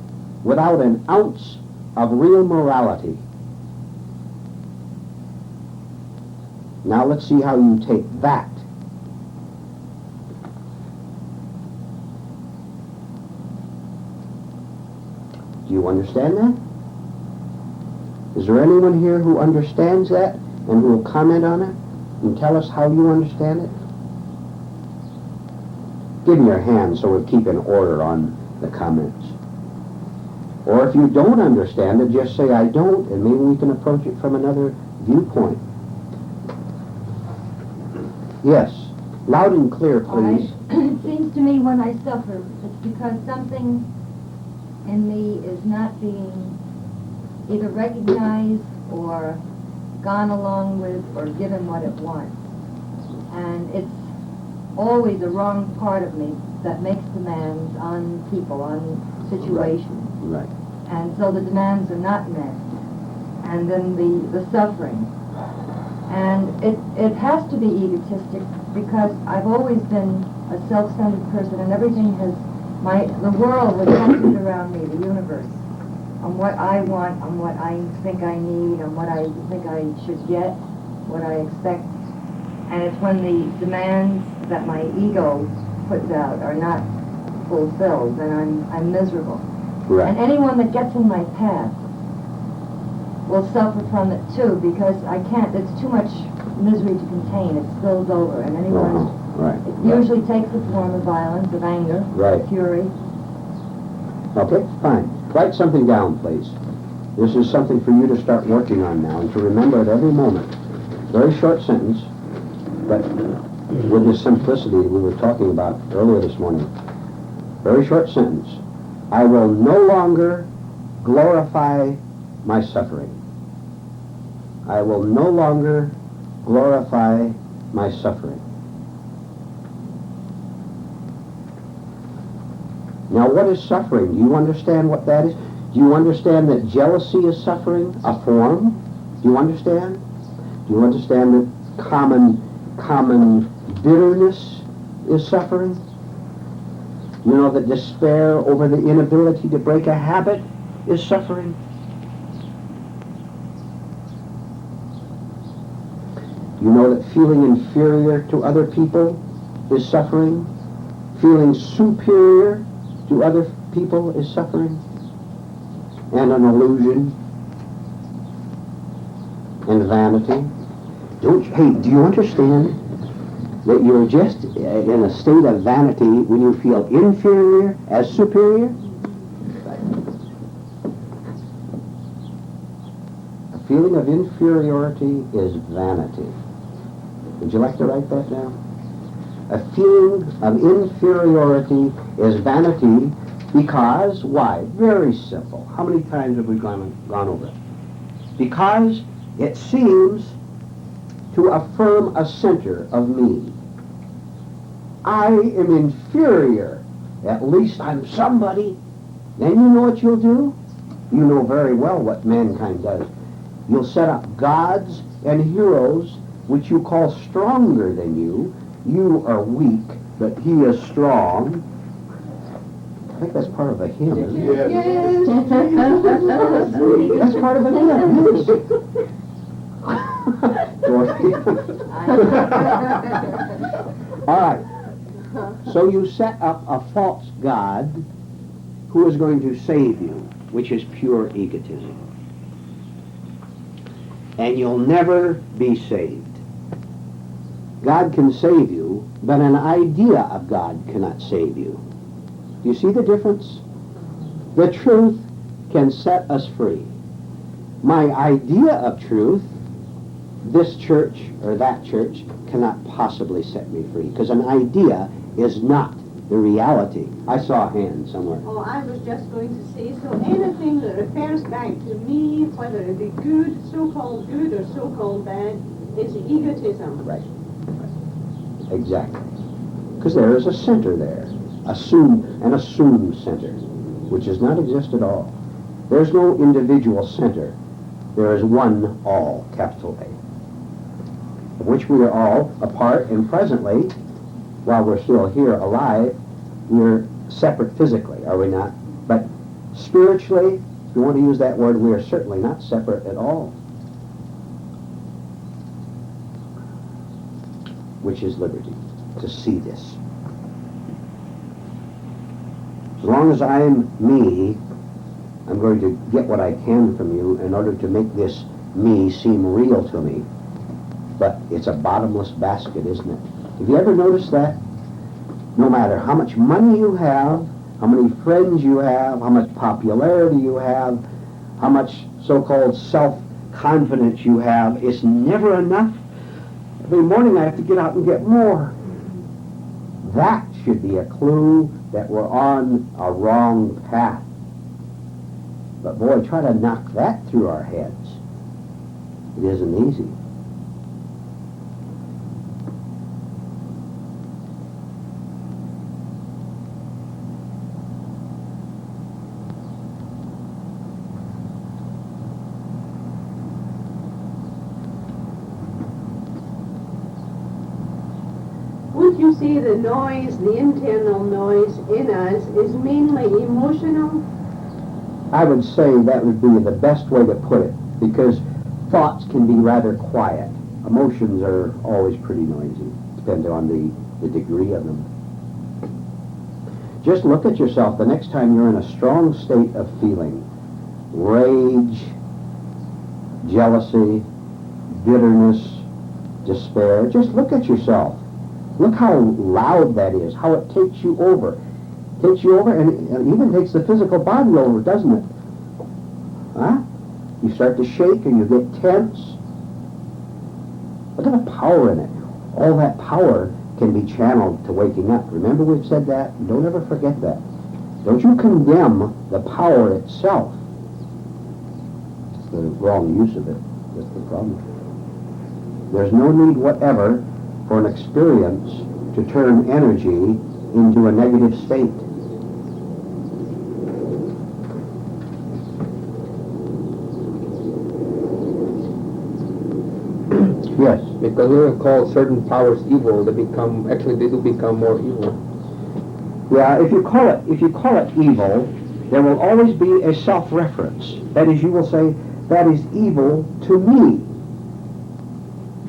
without an ounce of real morality. Now let's see how you take that. Do you understand that? Is there anyone here who understands that and who will comment on it and tell us how you understand it? Give me your hand so we'll keep in order on the comments. Or if you don't understand it, just say, I don't, and maybe we can approach it from another viewpoint. Yes, loud and clear, please. It seems to me when I suffer, it's because something in me is not being either recognized or gone along with or given what it wants. And it's always a wrong part of me that makes demands on people, on situations. Right. And so the demands are not met. And then the suffering. And it has to be egotistic because I've always been a self-centered person, and everything the world was centered around me, the universe, on what I want, on what I think I need, on what I think I should get, what I expect. And it's when the demands that my ego puts out are not fulfilled, then I'm miserable. Right. And anyone that gets in my path will suffer from it too, because it's too much misery to contain. It spills over, and anyone, Right. it usually takes the form of violence, of anger, Right. fury. Okay, fine. Write something down, please. This is something for you to start working on now and to remember at every moment. Very short sentence, but with the simplicity we were talking about earlier this morning. Very short sentence. I will no longer glorify my suffering. I will no longer glorify my suffering. Now, what is suffering? Do you understand what that is? Do you understand that jealousy is suffering, a form? Do you understand? Do you understand that common bitterness is suffering? You know that despair over the inability to break a habit is suffering? You know that feeling inferior to other people is suffering? Feeling superior to other people is suffering? And an illusion? And vanity? Hey, do you understand that you're just in a state of vanity when you feel inferior as superior? A feeling of inferiority is vanity. Would you like to write that down? A feeling of inferiority is vanity because, why? Very simple. How many times have we gone over it? Because it seems to affirm a center of me. I am inferior. At least I'm somebody. Then you know what you'll do? You know very well what mankind does. You'll set up gods and heroes which you call stronger than you. You are weak, but he is strong. I think that's part of a hymn, isn't it? Yes. That's part of a hymn. Dorothy. All right. So you set up a false god who is going to save you, which is pure egotism. And you'll never be saved. God can save you, but an idea of God cannot save you. Do you see the difference? The truth can set us free. My idea of truth, this church or that church, cannot possibly set me free, because an idea is not the reality. I saw a hand somewhere. Oh, I was just going to say, so anything that refers back to me, whether it be good, so-called good, or so-called bad, is egotism. Right. Exactly. Because there is a center there, an assumed center, which does not exist at all. There's no individual center. There is one all, capital A, of which we are all a part, and presently, while we're still here alive, we're separate physically, are we not? But spiritually, if you want to use that word, we are certainly not separate at all. Which is liberty, to see this. As long as I'm me, I'm going to get what I can from you in order to make this me seem real to me. But it's a bottomless basket, isn't it? Have you ever noticed that? No matter how much money you have, how how many friends you have, how much popularity you have, how much so-called self-confidence you have. It's never enough. Every morning I have to get out and get more. That should be a clue that we're on a wrong path. But boy, try to knock that through our heads. It isn't easy. Would you say the noise, the internal noise in us, is mainly emotional? I would say that would be the best way to put it, because thoughts can be rather quiet. Emotions are always pretty noisy, depending on the degree of them. Just look at yourself the next time you're in a strong state of feeling. Rage, jealousy, bitterness, despair. Just look at yourself. Look how loud that is, how it takes you over. Takes you over, and it even takes the physical body over, doesn't it? Huh? You start to shake and you get tense. Look at the power in it. All that power can be channeled to waking up. Remember we've said that? Don't ever forget that. Don't you condemn the power itself. It's the wrong use of it. That's the problem. There's no need whatever for an experience to turn energy into a negative state. Yes. Because we don't call certain powers evil, they do become more evil. Yeah, if you call it evil, there will always be a self-reference. That is, you will say, that is evil to me.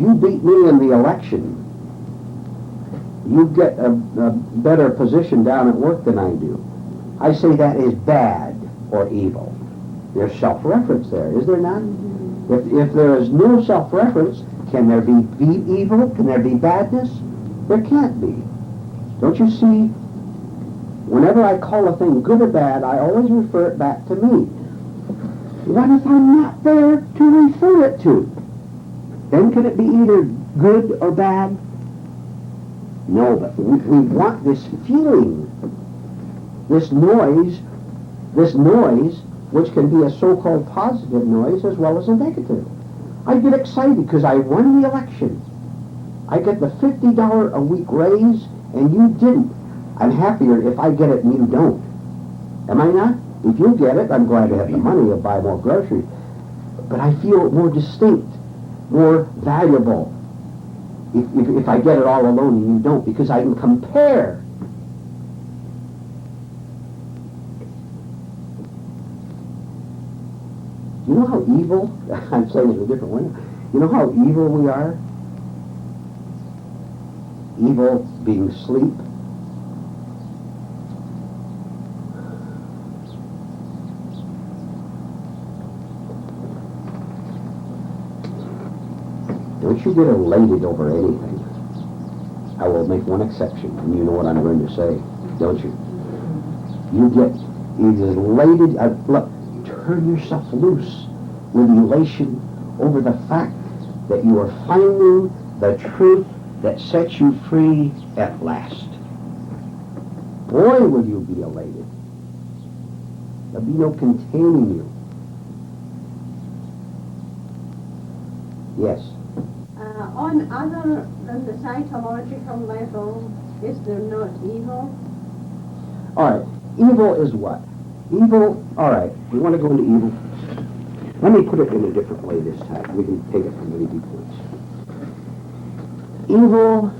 You beat me in the election. You get a better position down at work than I do. I say that is bad or evil. There's self-reference there, is there not? If there is no self-reference, can there be evil? Can there be badness? There can't be. Don't you see? Whenever I call a thing good or bad, I always refer it back to me. What if I'm not there to refer it to? Then can it be either good or bad? No, but we want this feeling, this noise, which can be a so-called positive noise as well as a negative. I get excited because I won the election. I get the $50 a week raise and you didn't. I'm happier if I get it and you don't. Am I not? If you get it, I'm glad to have the money to buy more groceries. But I feel more distinct, more valuable if I get it all alone and you don't, because I can compare. You know how evil, I'm saying it a different way, you know how evil we are? Evil being sleep. Don't you get elated over anything. I will make one exception, and you know what I'm going to say, don't you? You get elated. Look, turn yourself loose with elation over the fact that you are finding the truth that sets you free at last. Boy, will you be elated. There'll be no containing you. Yes. On other than the psychological level, is there not evil? All right. Evil is what? Evil, all right. We want to go into evil. Let me put it in a different way this time. We can take it from many viewpoints. Evil,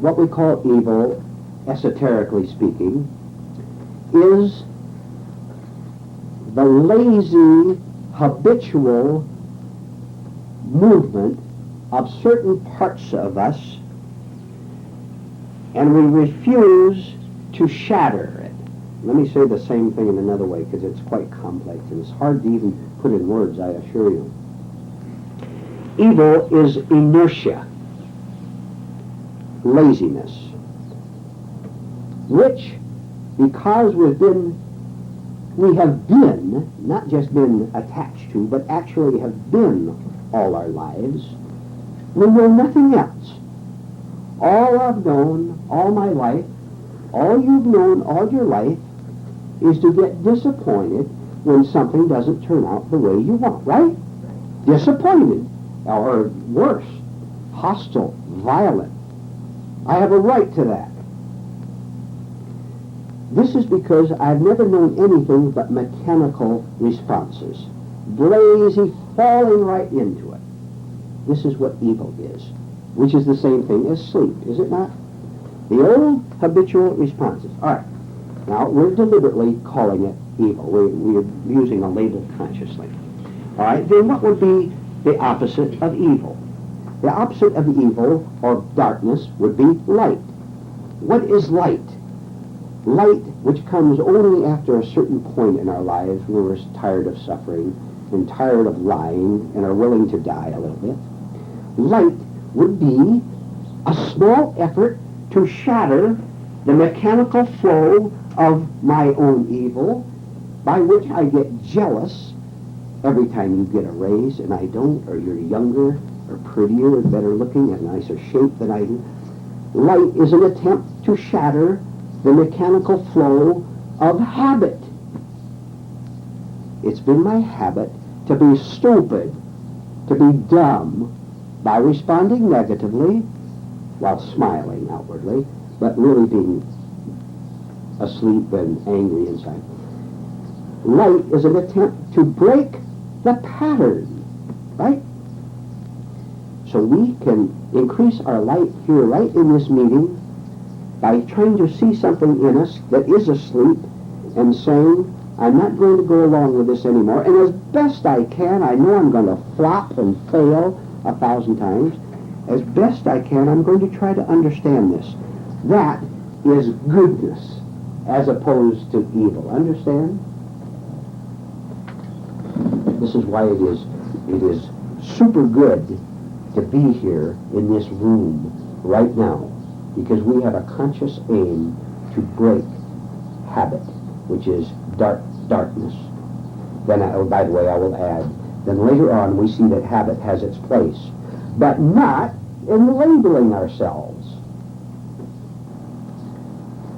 what we call evil, esoterically speaking, is the lazy, habitual movement of certain parts of us, and we refuse to shatter it. Let me say the same thing in another way, because it's quite complex and it's hard to even put in words, I assure you. Evil is inertia, laziness, which because we have been, not just been attached to, but actually have been all our lives, we know nothing else. All I've known all my life, all you've known all your life, is to get disappointed when something doesn't turn out the way you want, right? Disappointed, or worse, hostile, violent. I have a right to that. This is because I've never known anything but mechanical responses. Lazy, falling right into it. This is what evil is, which is the same thing as sleep, is it not? The old habitual responses. All right. Now, we're deliberately calling it evil. We're using a label consciously. All right. Then what would be the opposite of evil? The opposite of evil, or darkness, would be light. What is light? Light, which comes only after a certain point in our lives when we're tired of suffering and tired of lying and are willing to die a little bit. Light would be a small effort to shatter the mechanical flow of my own evil, by which I get jealous every time you get a raise and I don't, or you're younger or prettier or better looking and nicer shape than I do. Light is an attempt to shatter the mechanical flow of habit. It's been my habit to be stupid, to be dumb, by responding negatively while smiling outwardly, but really being asleep and angry inside. Light is an attempt to break the pattern, right? So we can increase our light here right in this meeting by trying to see something in us that is asleep and saying, I'm not going to go along with this anymore, and as best I can, I know I'm going to flop and fail 1,000 times. As best I can, I'm going to try to understand this. That is goodness as opposed to evil. Understand? This is why it is super good to be here in this room right now, because we have a conscious aim to break habit, which is darkness. Then, by the way, I will add, then later on we see that habit has its place, but not in labeling ourselves.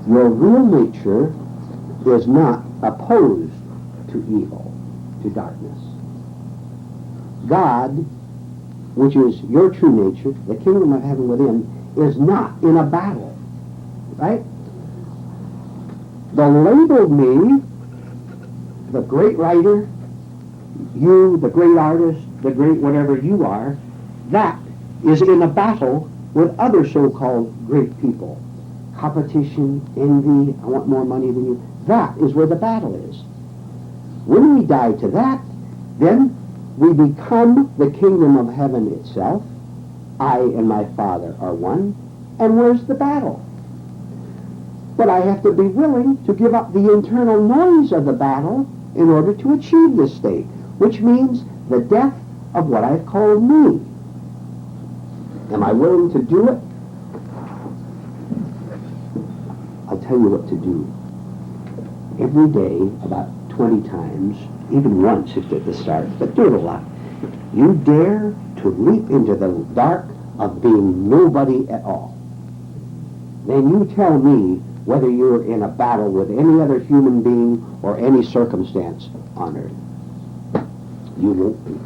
Your real nature is not opposed to evil, to darkness. God, which is your true nature, the kingdom of heaven within, is not in a battle, right? The labeled me, the great writer, you, the great artist, the great whatever you are, that is in a battle with other so-called great people. Competition, envy, I want more money than you. That is where the battle is. When we die to that, then we become the kingdom of heaven itself. I and my Father are one. And where's the battle? But I have to be willing to give up the internal noise of the battle in order to achieve this state, which means the death of what I've called me. Am I willing to do it? I'll tell you what to do. Every day, about 20 times, even once if at the start, but do it a lot. You dare to leap into the dark of being nobody at all. Then you tell me whether you're in a battle with any other human being or any circumstance on earth. You won't be.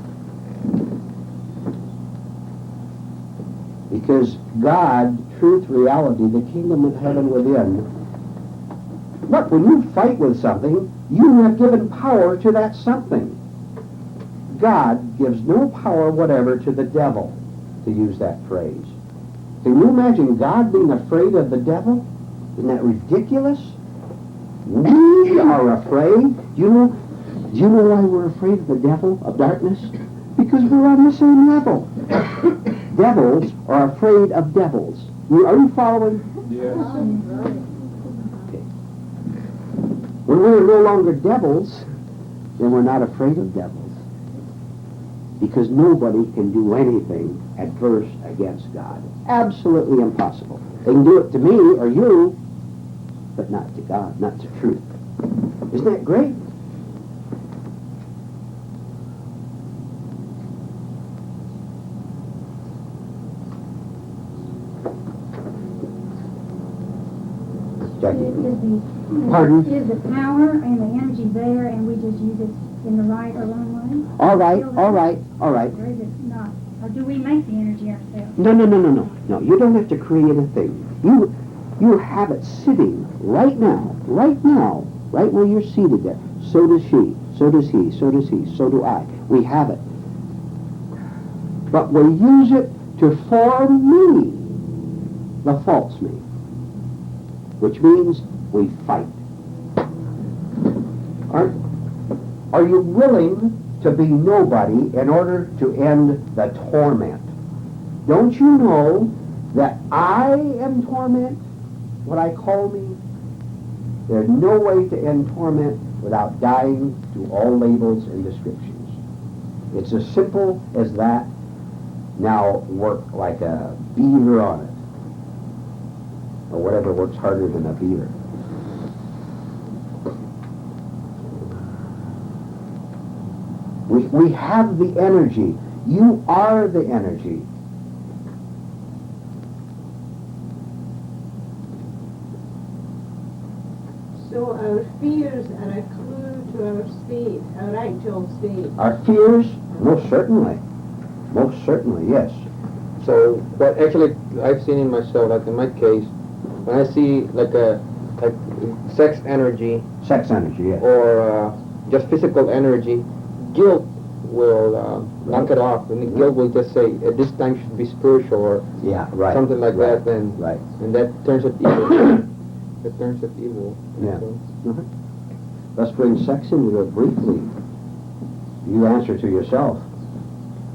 Because God, truth, reality, the kingdom of heaven within, look, when you fight with something, you have given power to that something. God gives no power whatever to the devil, to use that phrase. Can you imagine God being afraid of the devil? Isn't that ridiculous? We are afraid. Do you know why we're afraid of the devil, of darkness? Because we're on the same level. Devils are afraid of devils. Are you following? Yes. Okay. When we're no longer devils, then we're not afraid of devils. Because nobody can do anything adverse against God. Absolutely impossible. They can do it to me or you, but not to God, not to truth. Isn't that great? Jackie. Pardon? Is the power and the energy there and we just use it in the right or wrong way? All right, all right, all right. Or is it not? Or do we make the energy ourselves? No. No, you don't have to create a thing. You have it sitting right now, right where you're seated there. So does she, so does he, so does he, so do I. We have it. But we use it to form me, the false me, which means we fight. Are you willing to be nobody in order to end the torment? Don't you know that I am torment, what I call me? There's no way to end torment without dying to all labels and descriptions. It's as simple as that. Now work like a beaver on it, or whatever works harder than a beaver. We have the energy. You are the energy. So our fears are a clue to our state, our actual state. Our fears, most certainly. Most certainly, yes. So what actually I've seen in myself, like in my case, when I see like sex energy Sex energy, yes. or just physical energy, guilt will knock it off, and the guilt will just say this time should be spiritual or Yeah, right. something like right, that, then Right. and that turns it evil. It turns it evil. Yeah. So, Let's bring sex into it briefly. You answer to yourself.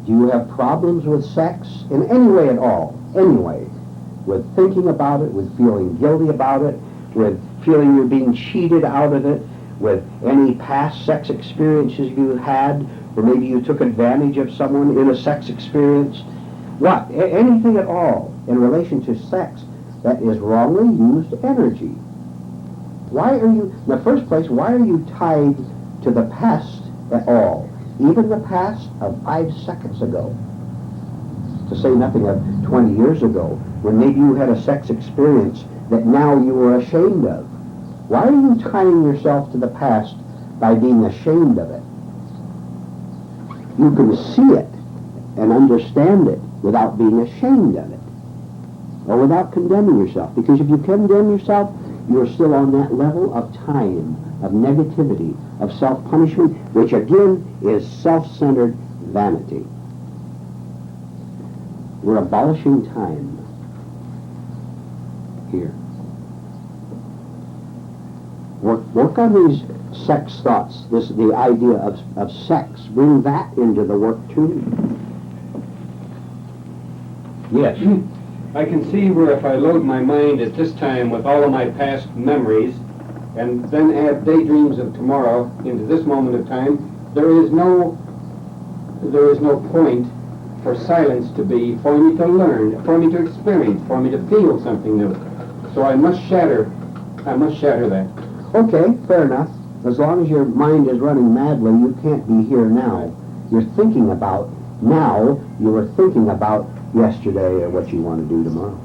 Do you have problems with sex in any way at all? Any way? With thinking about it, with feeling guilty about it, with feeling you're being cheated out of it, with any past sex experiences you had, or maybe you took advantage of someone in a sex experience? What? Anything at all in relation to sex that is wrongly used energy. Why are you, in the first place, why are you tied to the past at all? Even the past of 5 seconds ago. To say nothing of 20 years ago, when maybe you had a sex experience that now you are ashamed of. Why are you tying yourself to the past by being ashamed of it? You can see it and understand it without being ashamed of it, or without condemning yourself. Because if you condemn yourself, you are still on that level of time, of negativity, of self-punishment, which again is self-centered vanity. We're abolishing time here. Work on these sex thoughts, the idea of sex. Bring that into the work too. Yes. I can see where if I load my mind at this time with all of my past memories and then add daydreams of tomorrow into this moment of time, there is no point for silence to be, for me to learn, for me to experience, for me to feel something new. So I must shatter that. Okay, fair enough. As long as your mind is running madly, you can't be here now. You're thinking about now, you were thinking about yesterday or what you want to do tomorrow.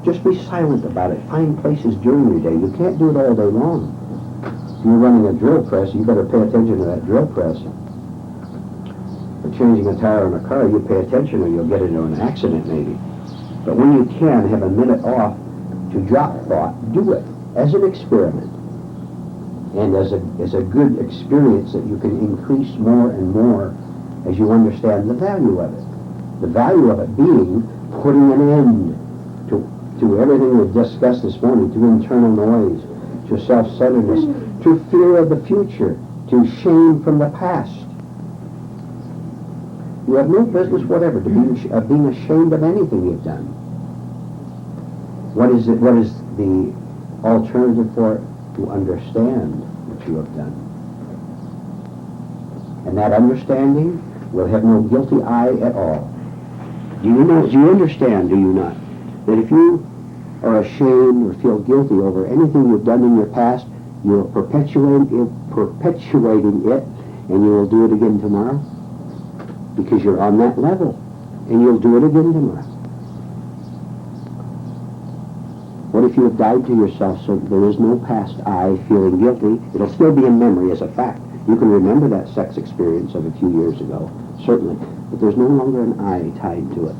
Just be silent about it. Find places during your day. You can't do it all day long. If you're running a drill press, you better pay attention to that drill press. Or changing a tire on a car, you pay attention or you'll get into an accident maybe. But when you can have a minute off to drop thought, do it as an experiment. And as a good experience that you can increase more and more as you understand the value of it. The value of it being putting an end to everything we've discussed this morning, to internal noise, to self-centeredness, to fear of the future, to shame from the past. You have no business whatever to being ashamed of anything you've done. What is the alternative for it? To understand what you have done. And that understanding will have no guilty eye at all. Do you know? Do you understand? Do you not? That if you are ashamed or feel guilty over anything you've done in your past, you're perpetuating it, and you will do it again tomorrow, because you're on that level, and you'll do it again tomorrow. What if you have died to yourself so there is no past I feeling guilty? It'll still be in memory as a fact. You can remember that sex experience of a few years ago, certainly, but there's no longer an I tied to it.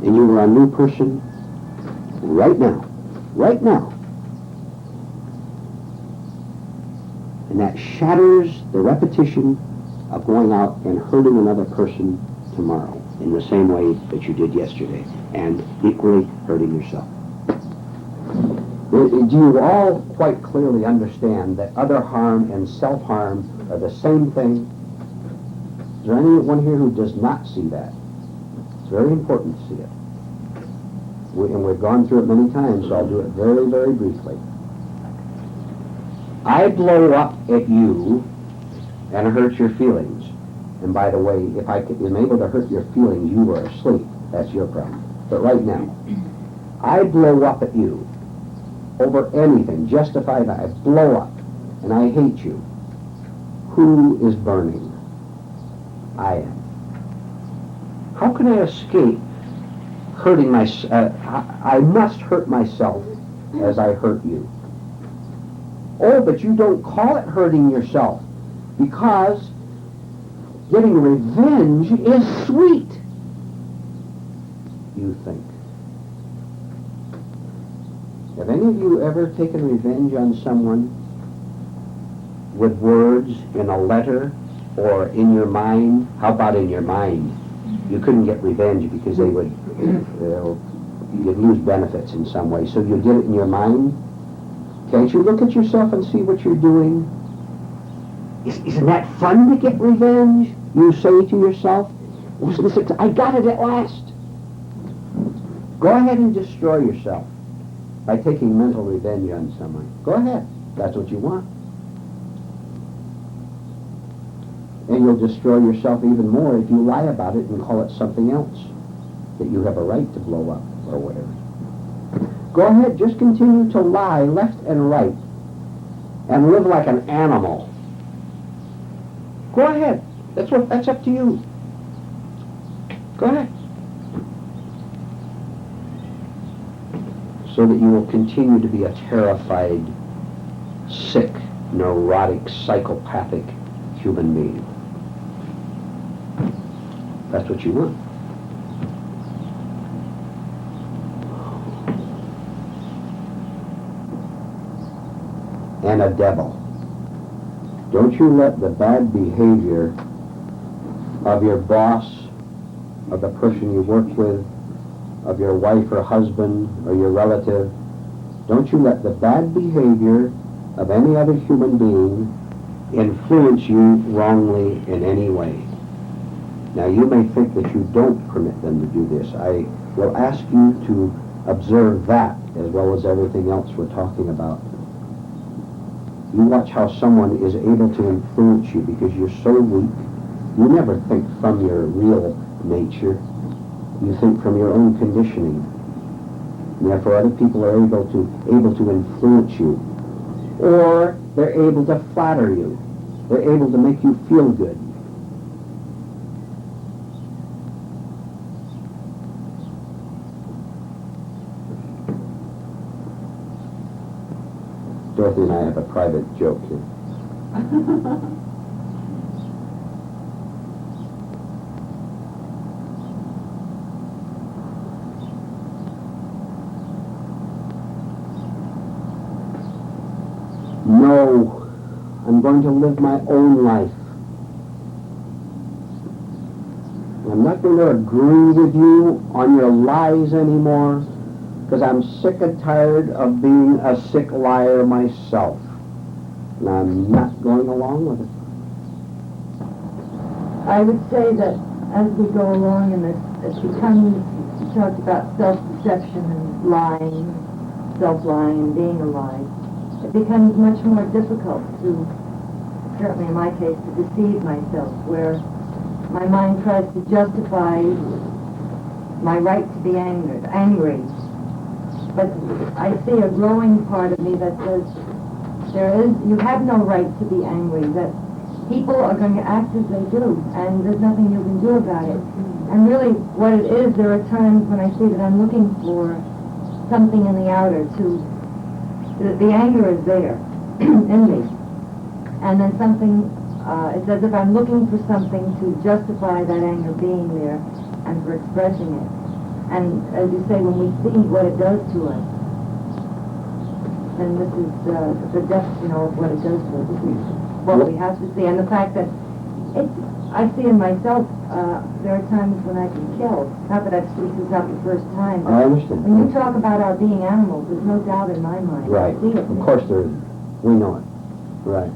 And you are a new person right now. Right now. And that shatters the repetition of going out and hurting another person tomorrow in the same way that you did yesterday, and equally hurting yourself. Do you all quite clearly understand that other harm and self-harm are the same thing? Is there anyone here who does not see that? It's very important to see it. And we've gone through it many times, so I'll do it very, very briefly. I blow up at you and hurt your feelings. And by the way, if I am able to hurt your feelings, you were asleep. That's your problem. But right now, I blow up at you over anything, justified. I blow up, and I hate you. Who is burning? I am. How can I escape hurting myself? I must hurt myself as I hurt you. Oh, but you don't call it hurting yourself, because getting revenge is sweet, you think. Have any of you ever taken revenge on someone with words in a letter or in your mind? How about in your mind? You couldn't get revenge because they would, you'd lose benefits in some way. So you get it in your mind. Can't you look at yourself and see what you're doing? Isn't that fun to get revenge? You say to yourself, I got it at last. Go ahead and destroy yourself by taking mental revenge on someone. Go ahead. That's what you want. And you'll destroy yourself even more if you lie about it and call it something else that you have a right to blow up or whatever. Go ahead, just continue to lie left and right and live like an animal. Go ahead. That's up to you. Go ahead. So that you will continue to be a terrified, sick, neurotic, psychopathic human being. That's what you want. And a devil. Don't you let the bad behavior of your boss, of the person you work with, of your wife or husband or your relative, don't you let the bad behavior of any other human being influence you wrongly in any way. Now you may think that you don't permit them to do this. I will ask you to observe that as well as everything else we're talking about. You watch how someone is able to influence you because you're so weak. You never think from your real nature. You think from your own conditioning. And therefore other people are able to influence you. Or they're able to flatter you. They're able to make you feel good. Dorothy and I have a private joke here. No, I'm going to live my own life. I'm not going to agree with you on your lies anymore, because I'm sick and tired of being a sick liar myself. And I'm not going along with it. I would say that as we go along in this, it becomes, you talked about self-deception and lying, self-lying and being a lie. It becomes much more difficult to, certainly in my case, to deceive myself, where my mind tries to justify my right to be angry. But I see a growing part of me that says you have no right to be angry, that people are going to act as they do, and there's nothing you can do about it. And really, what it is, there are times when I see that I'm looking for something in the outer the anger is there in me. And then something, it's as if I'm looking for something to justify that anger being there and for expressing it. And as you say, when we see what it does to us, then this is the depth, of what it does to us. This is what we have to see. And the fact that I see in myself, there are times when I can kill. Not that this is not the first time. I understand. When you talk about our being animals, there's no doubt in my mind. Right. I see it. Of course there is. We know it. Right.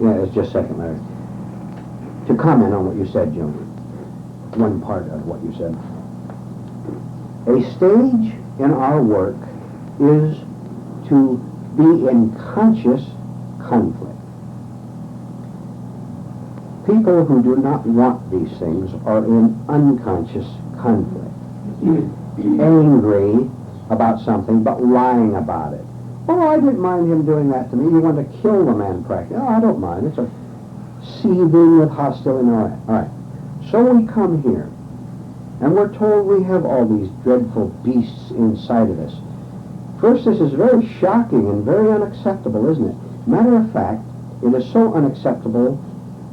Yeah, it's just secondary. To comment on what you said, Junior, one part of what you said. A stage in our work is to be in conscious conflict. People who do not want these things are in unconscious conflict. Angry about something, but lying about it. Oh, I didn't mind him doing that to me. You want to kill the man practically. Oh, I don't mind. It's a seething with hostility. All right. So we come here, and we're told we have all these dreadful beasts inside of us. First, this is very shocking and very unacceptable, isn't it? Matter of fact, it is so unacceptable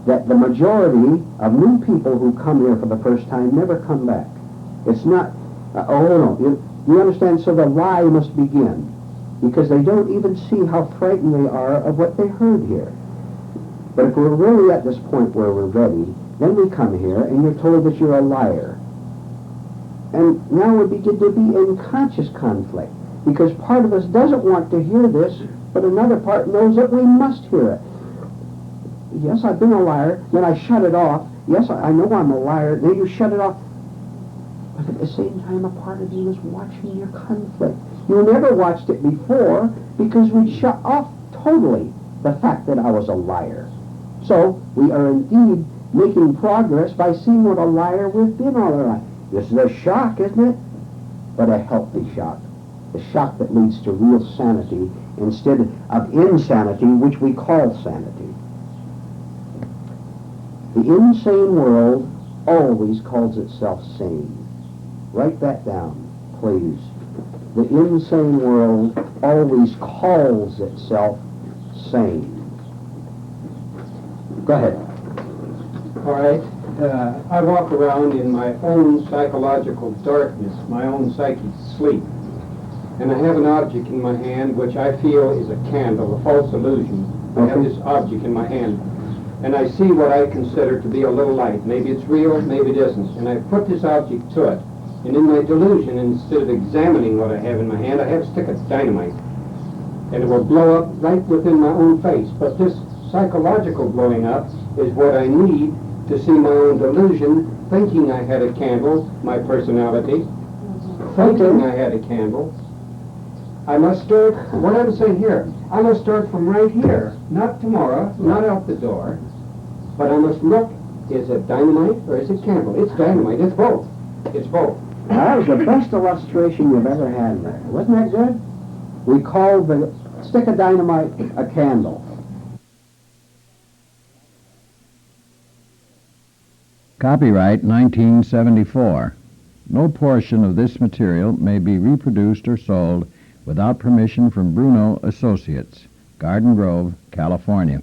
that the majority of new people who come here for the first time never come back. It's not, you understand, so the lie must begin, because they don't even see how frightened they are of what they heard here. But if we're really at this point where we're ready, then we come here and you're told that you're a liar. And now we begin to be in conscious conflict, because part of us doesn't want to hear this, but another part knows that we must hear it. Yes, I've been a liar, then I shut it off. Yes, I know I'm a liar, then you shut it off. But at the same time, a part of you is watching your conflict. You never watched it before because we'd shut off totally the fact that I was a liar. So we are indeed making progress by seeing what a liar we've been all our life. This is a shock, isn't it? But a healthy shock. A shock that leads to real sanity instead of insanity, which we call sanity. The insane world always calls itself sane. Write that down, please. The insane world always calls itself sane. Go ahead. All right. I walk around in my own psychological darkness, my own psychic sleep. And I have an object in my hand which I feel is a candle, a false illusion. I have this object in my hand. And I see what I consider to be a little light. Maybe it's real, maybe it isn't. And I put this object to it. And in my delusion, instead of examining what I have in my hand, I have a stick of dynamite. And it will blow up right within my own face. But this psychological blowing up is what I need to see my own delusion, thinking I had a candle, my personality, thinking I had a candle. I must start, what I'm saying here, I must start from right here, not tomorrow, not out the door, but I must look, is it dynamite or is it candle? It's dynamite, it's both. It's both. That was the best illustration you've ever had there. Wasn't that good? We called the stick of dynamite a candle. Copyright 1974. No portion of this material may be reproduced or sold without permission from Bruno Associates, Garden Grove, California.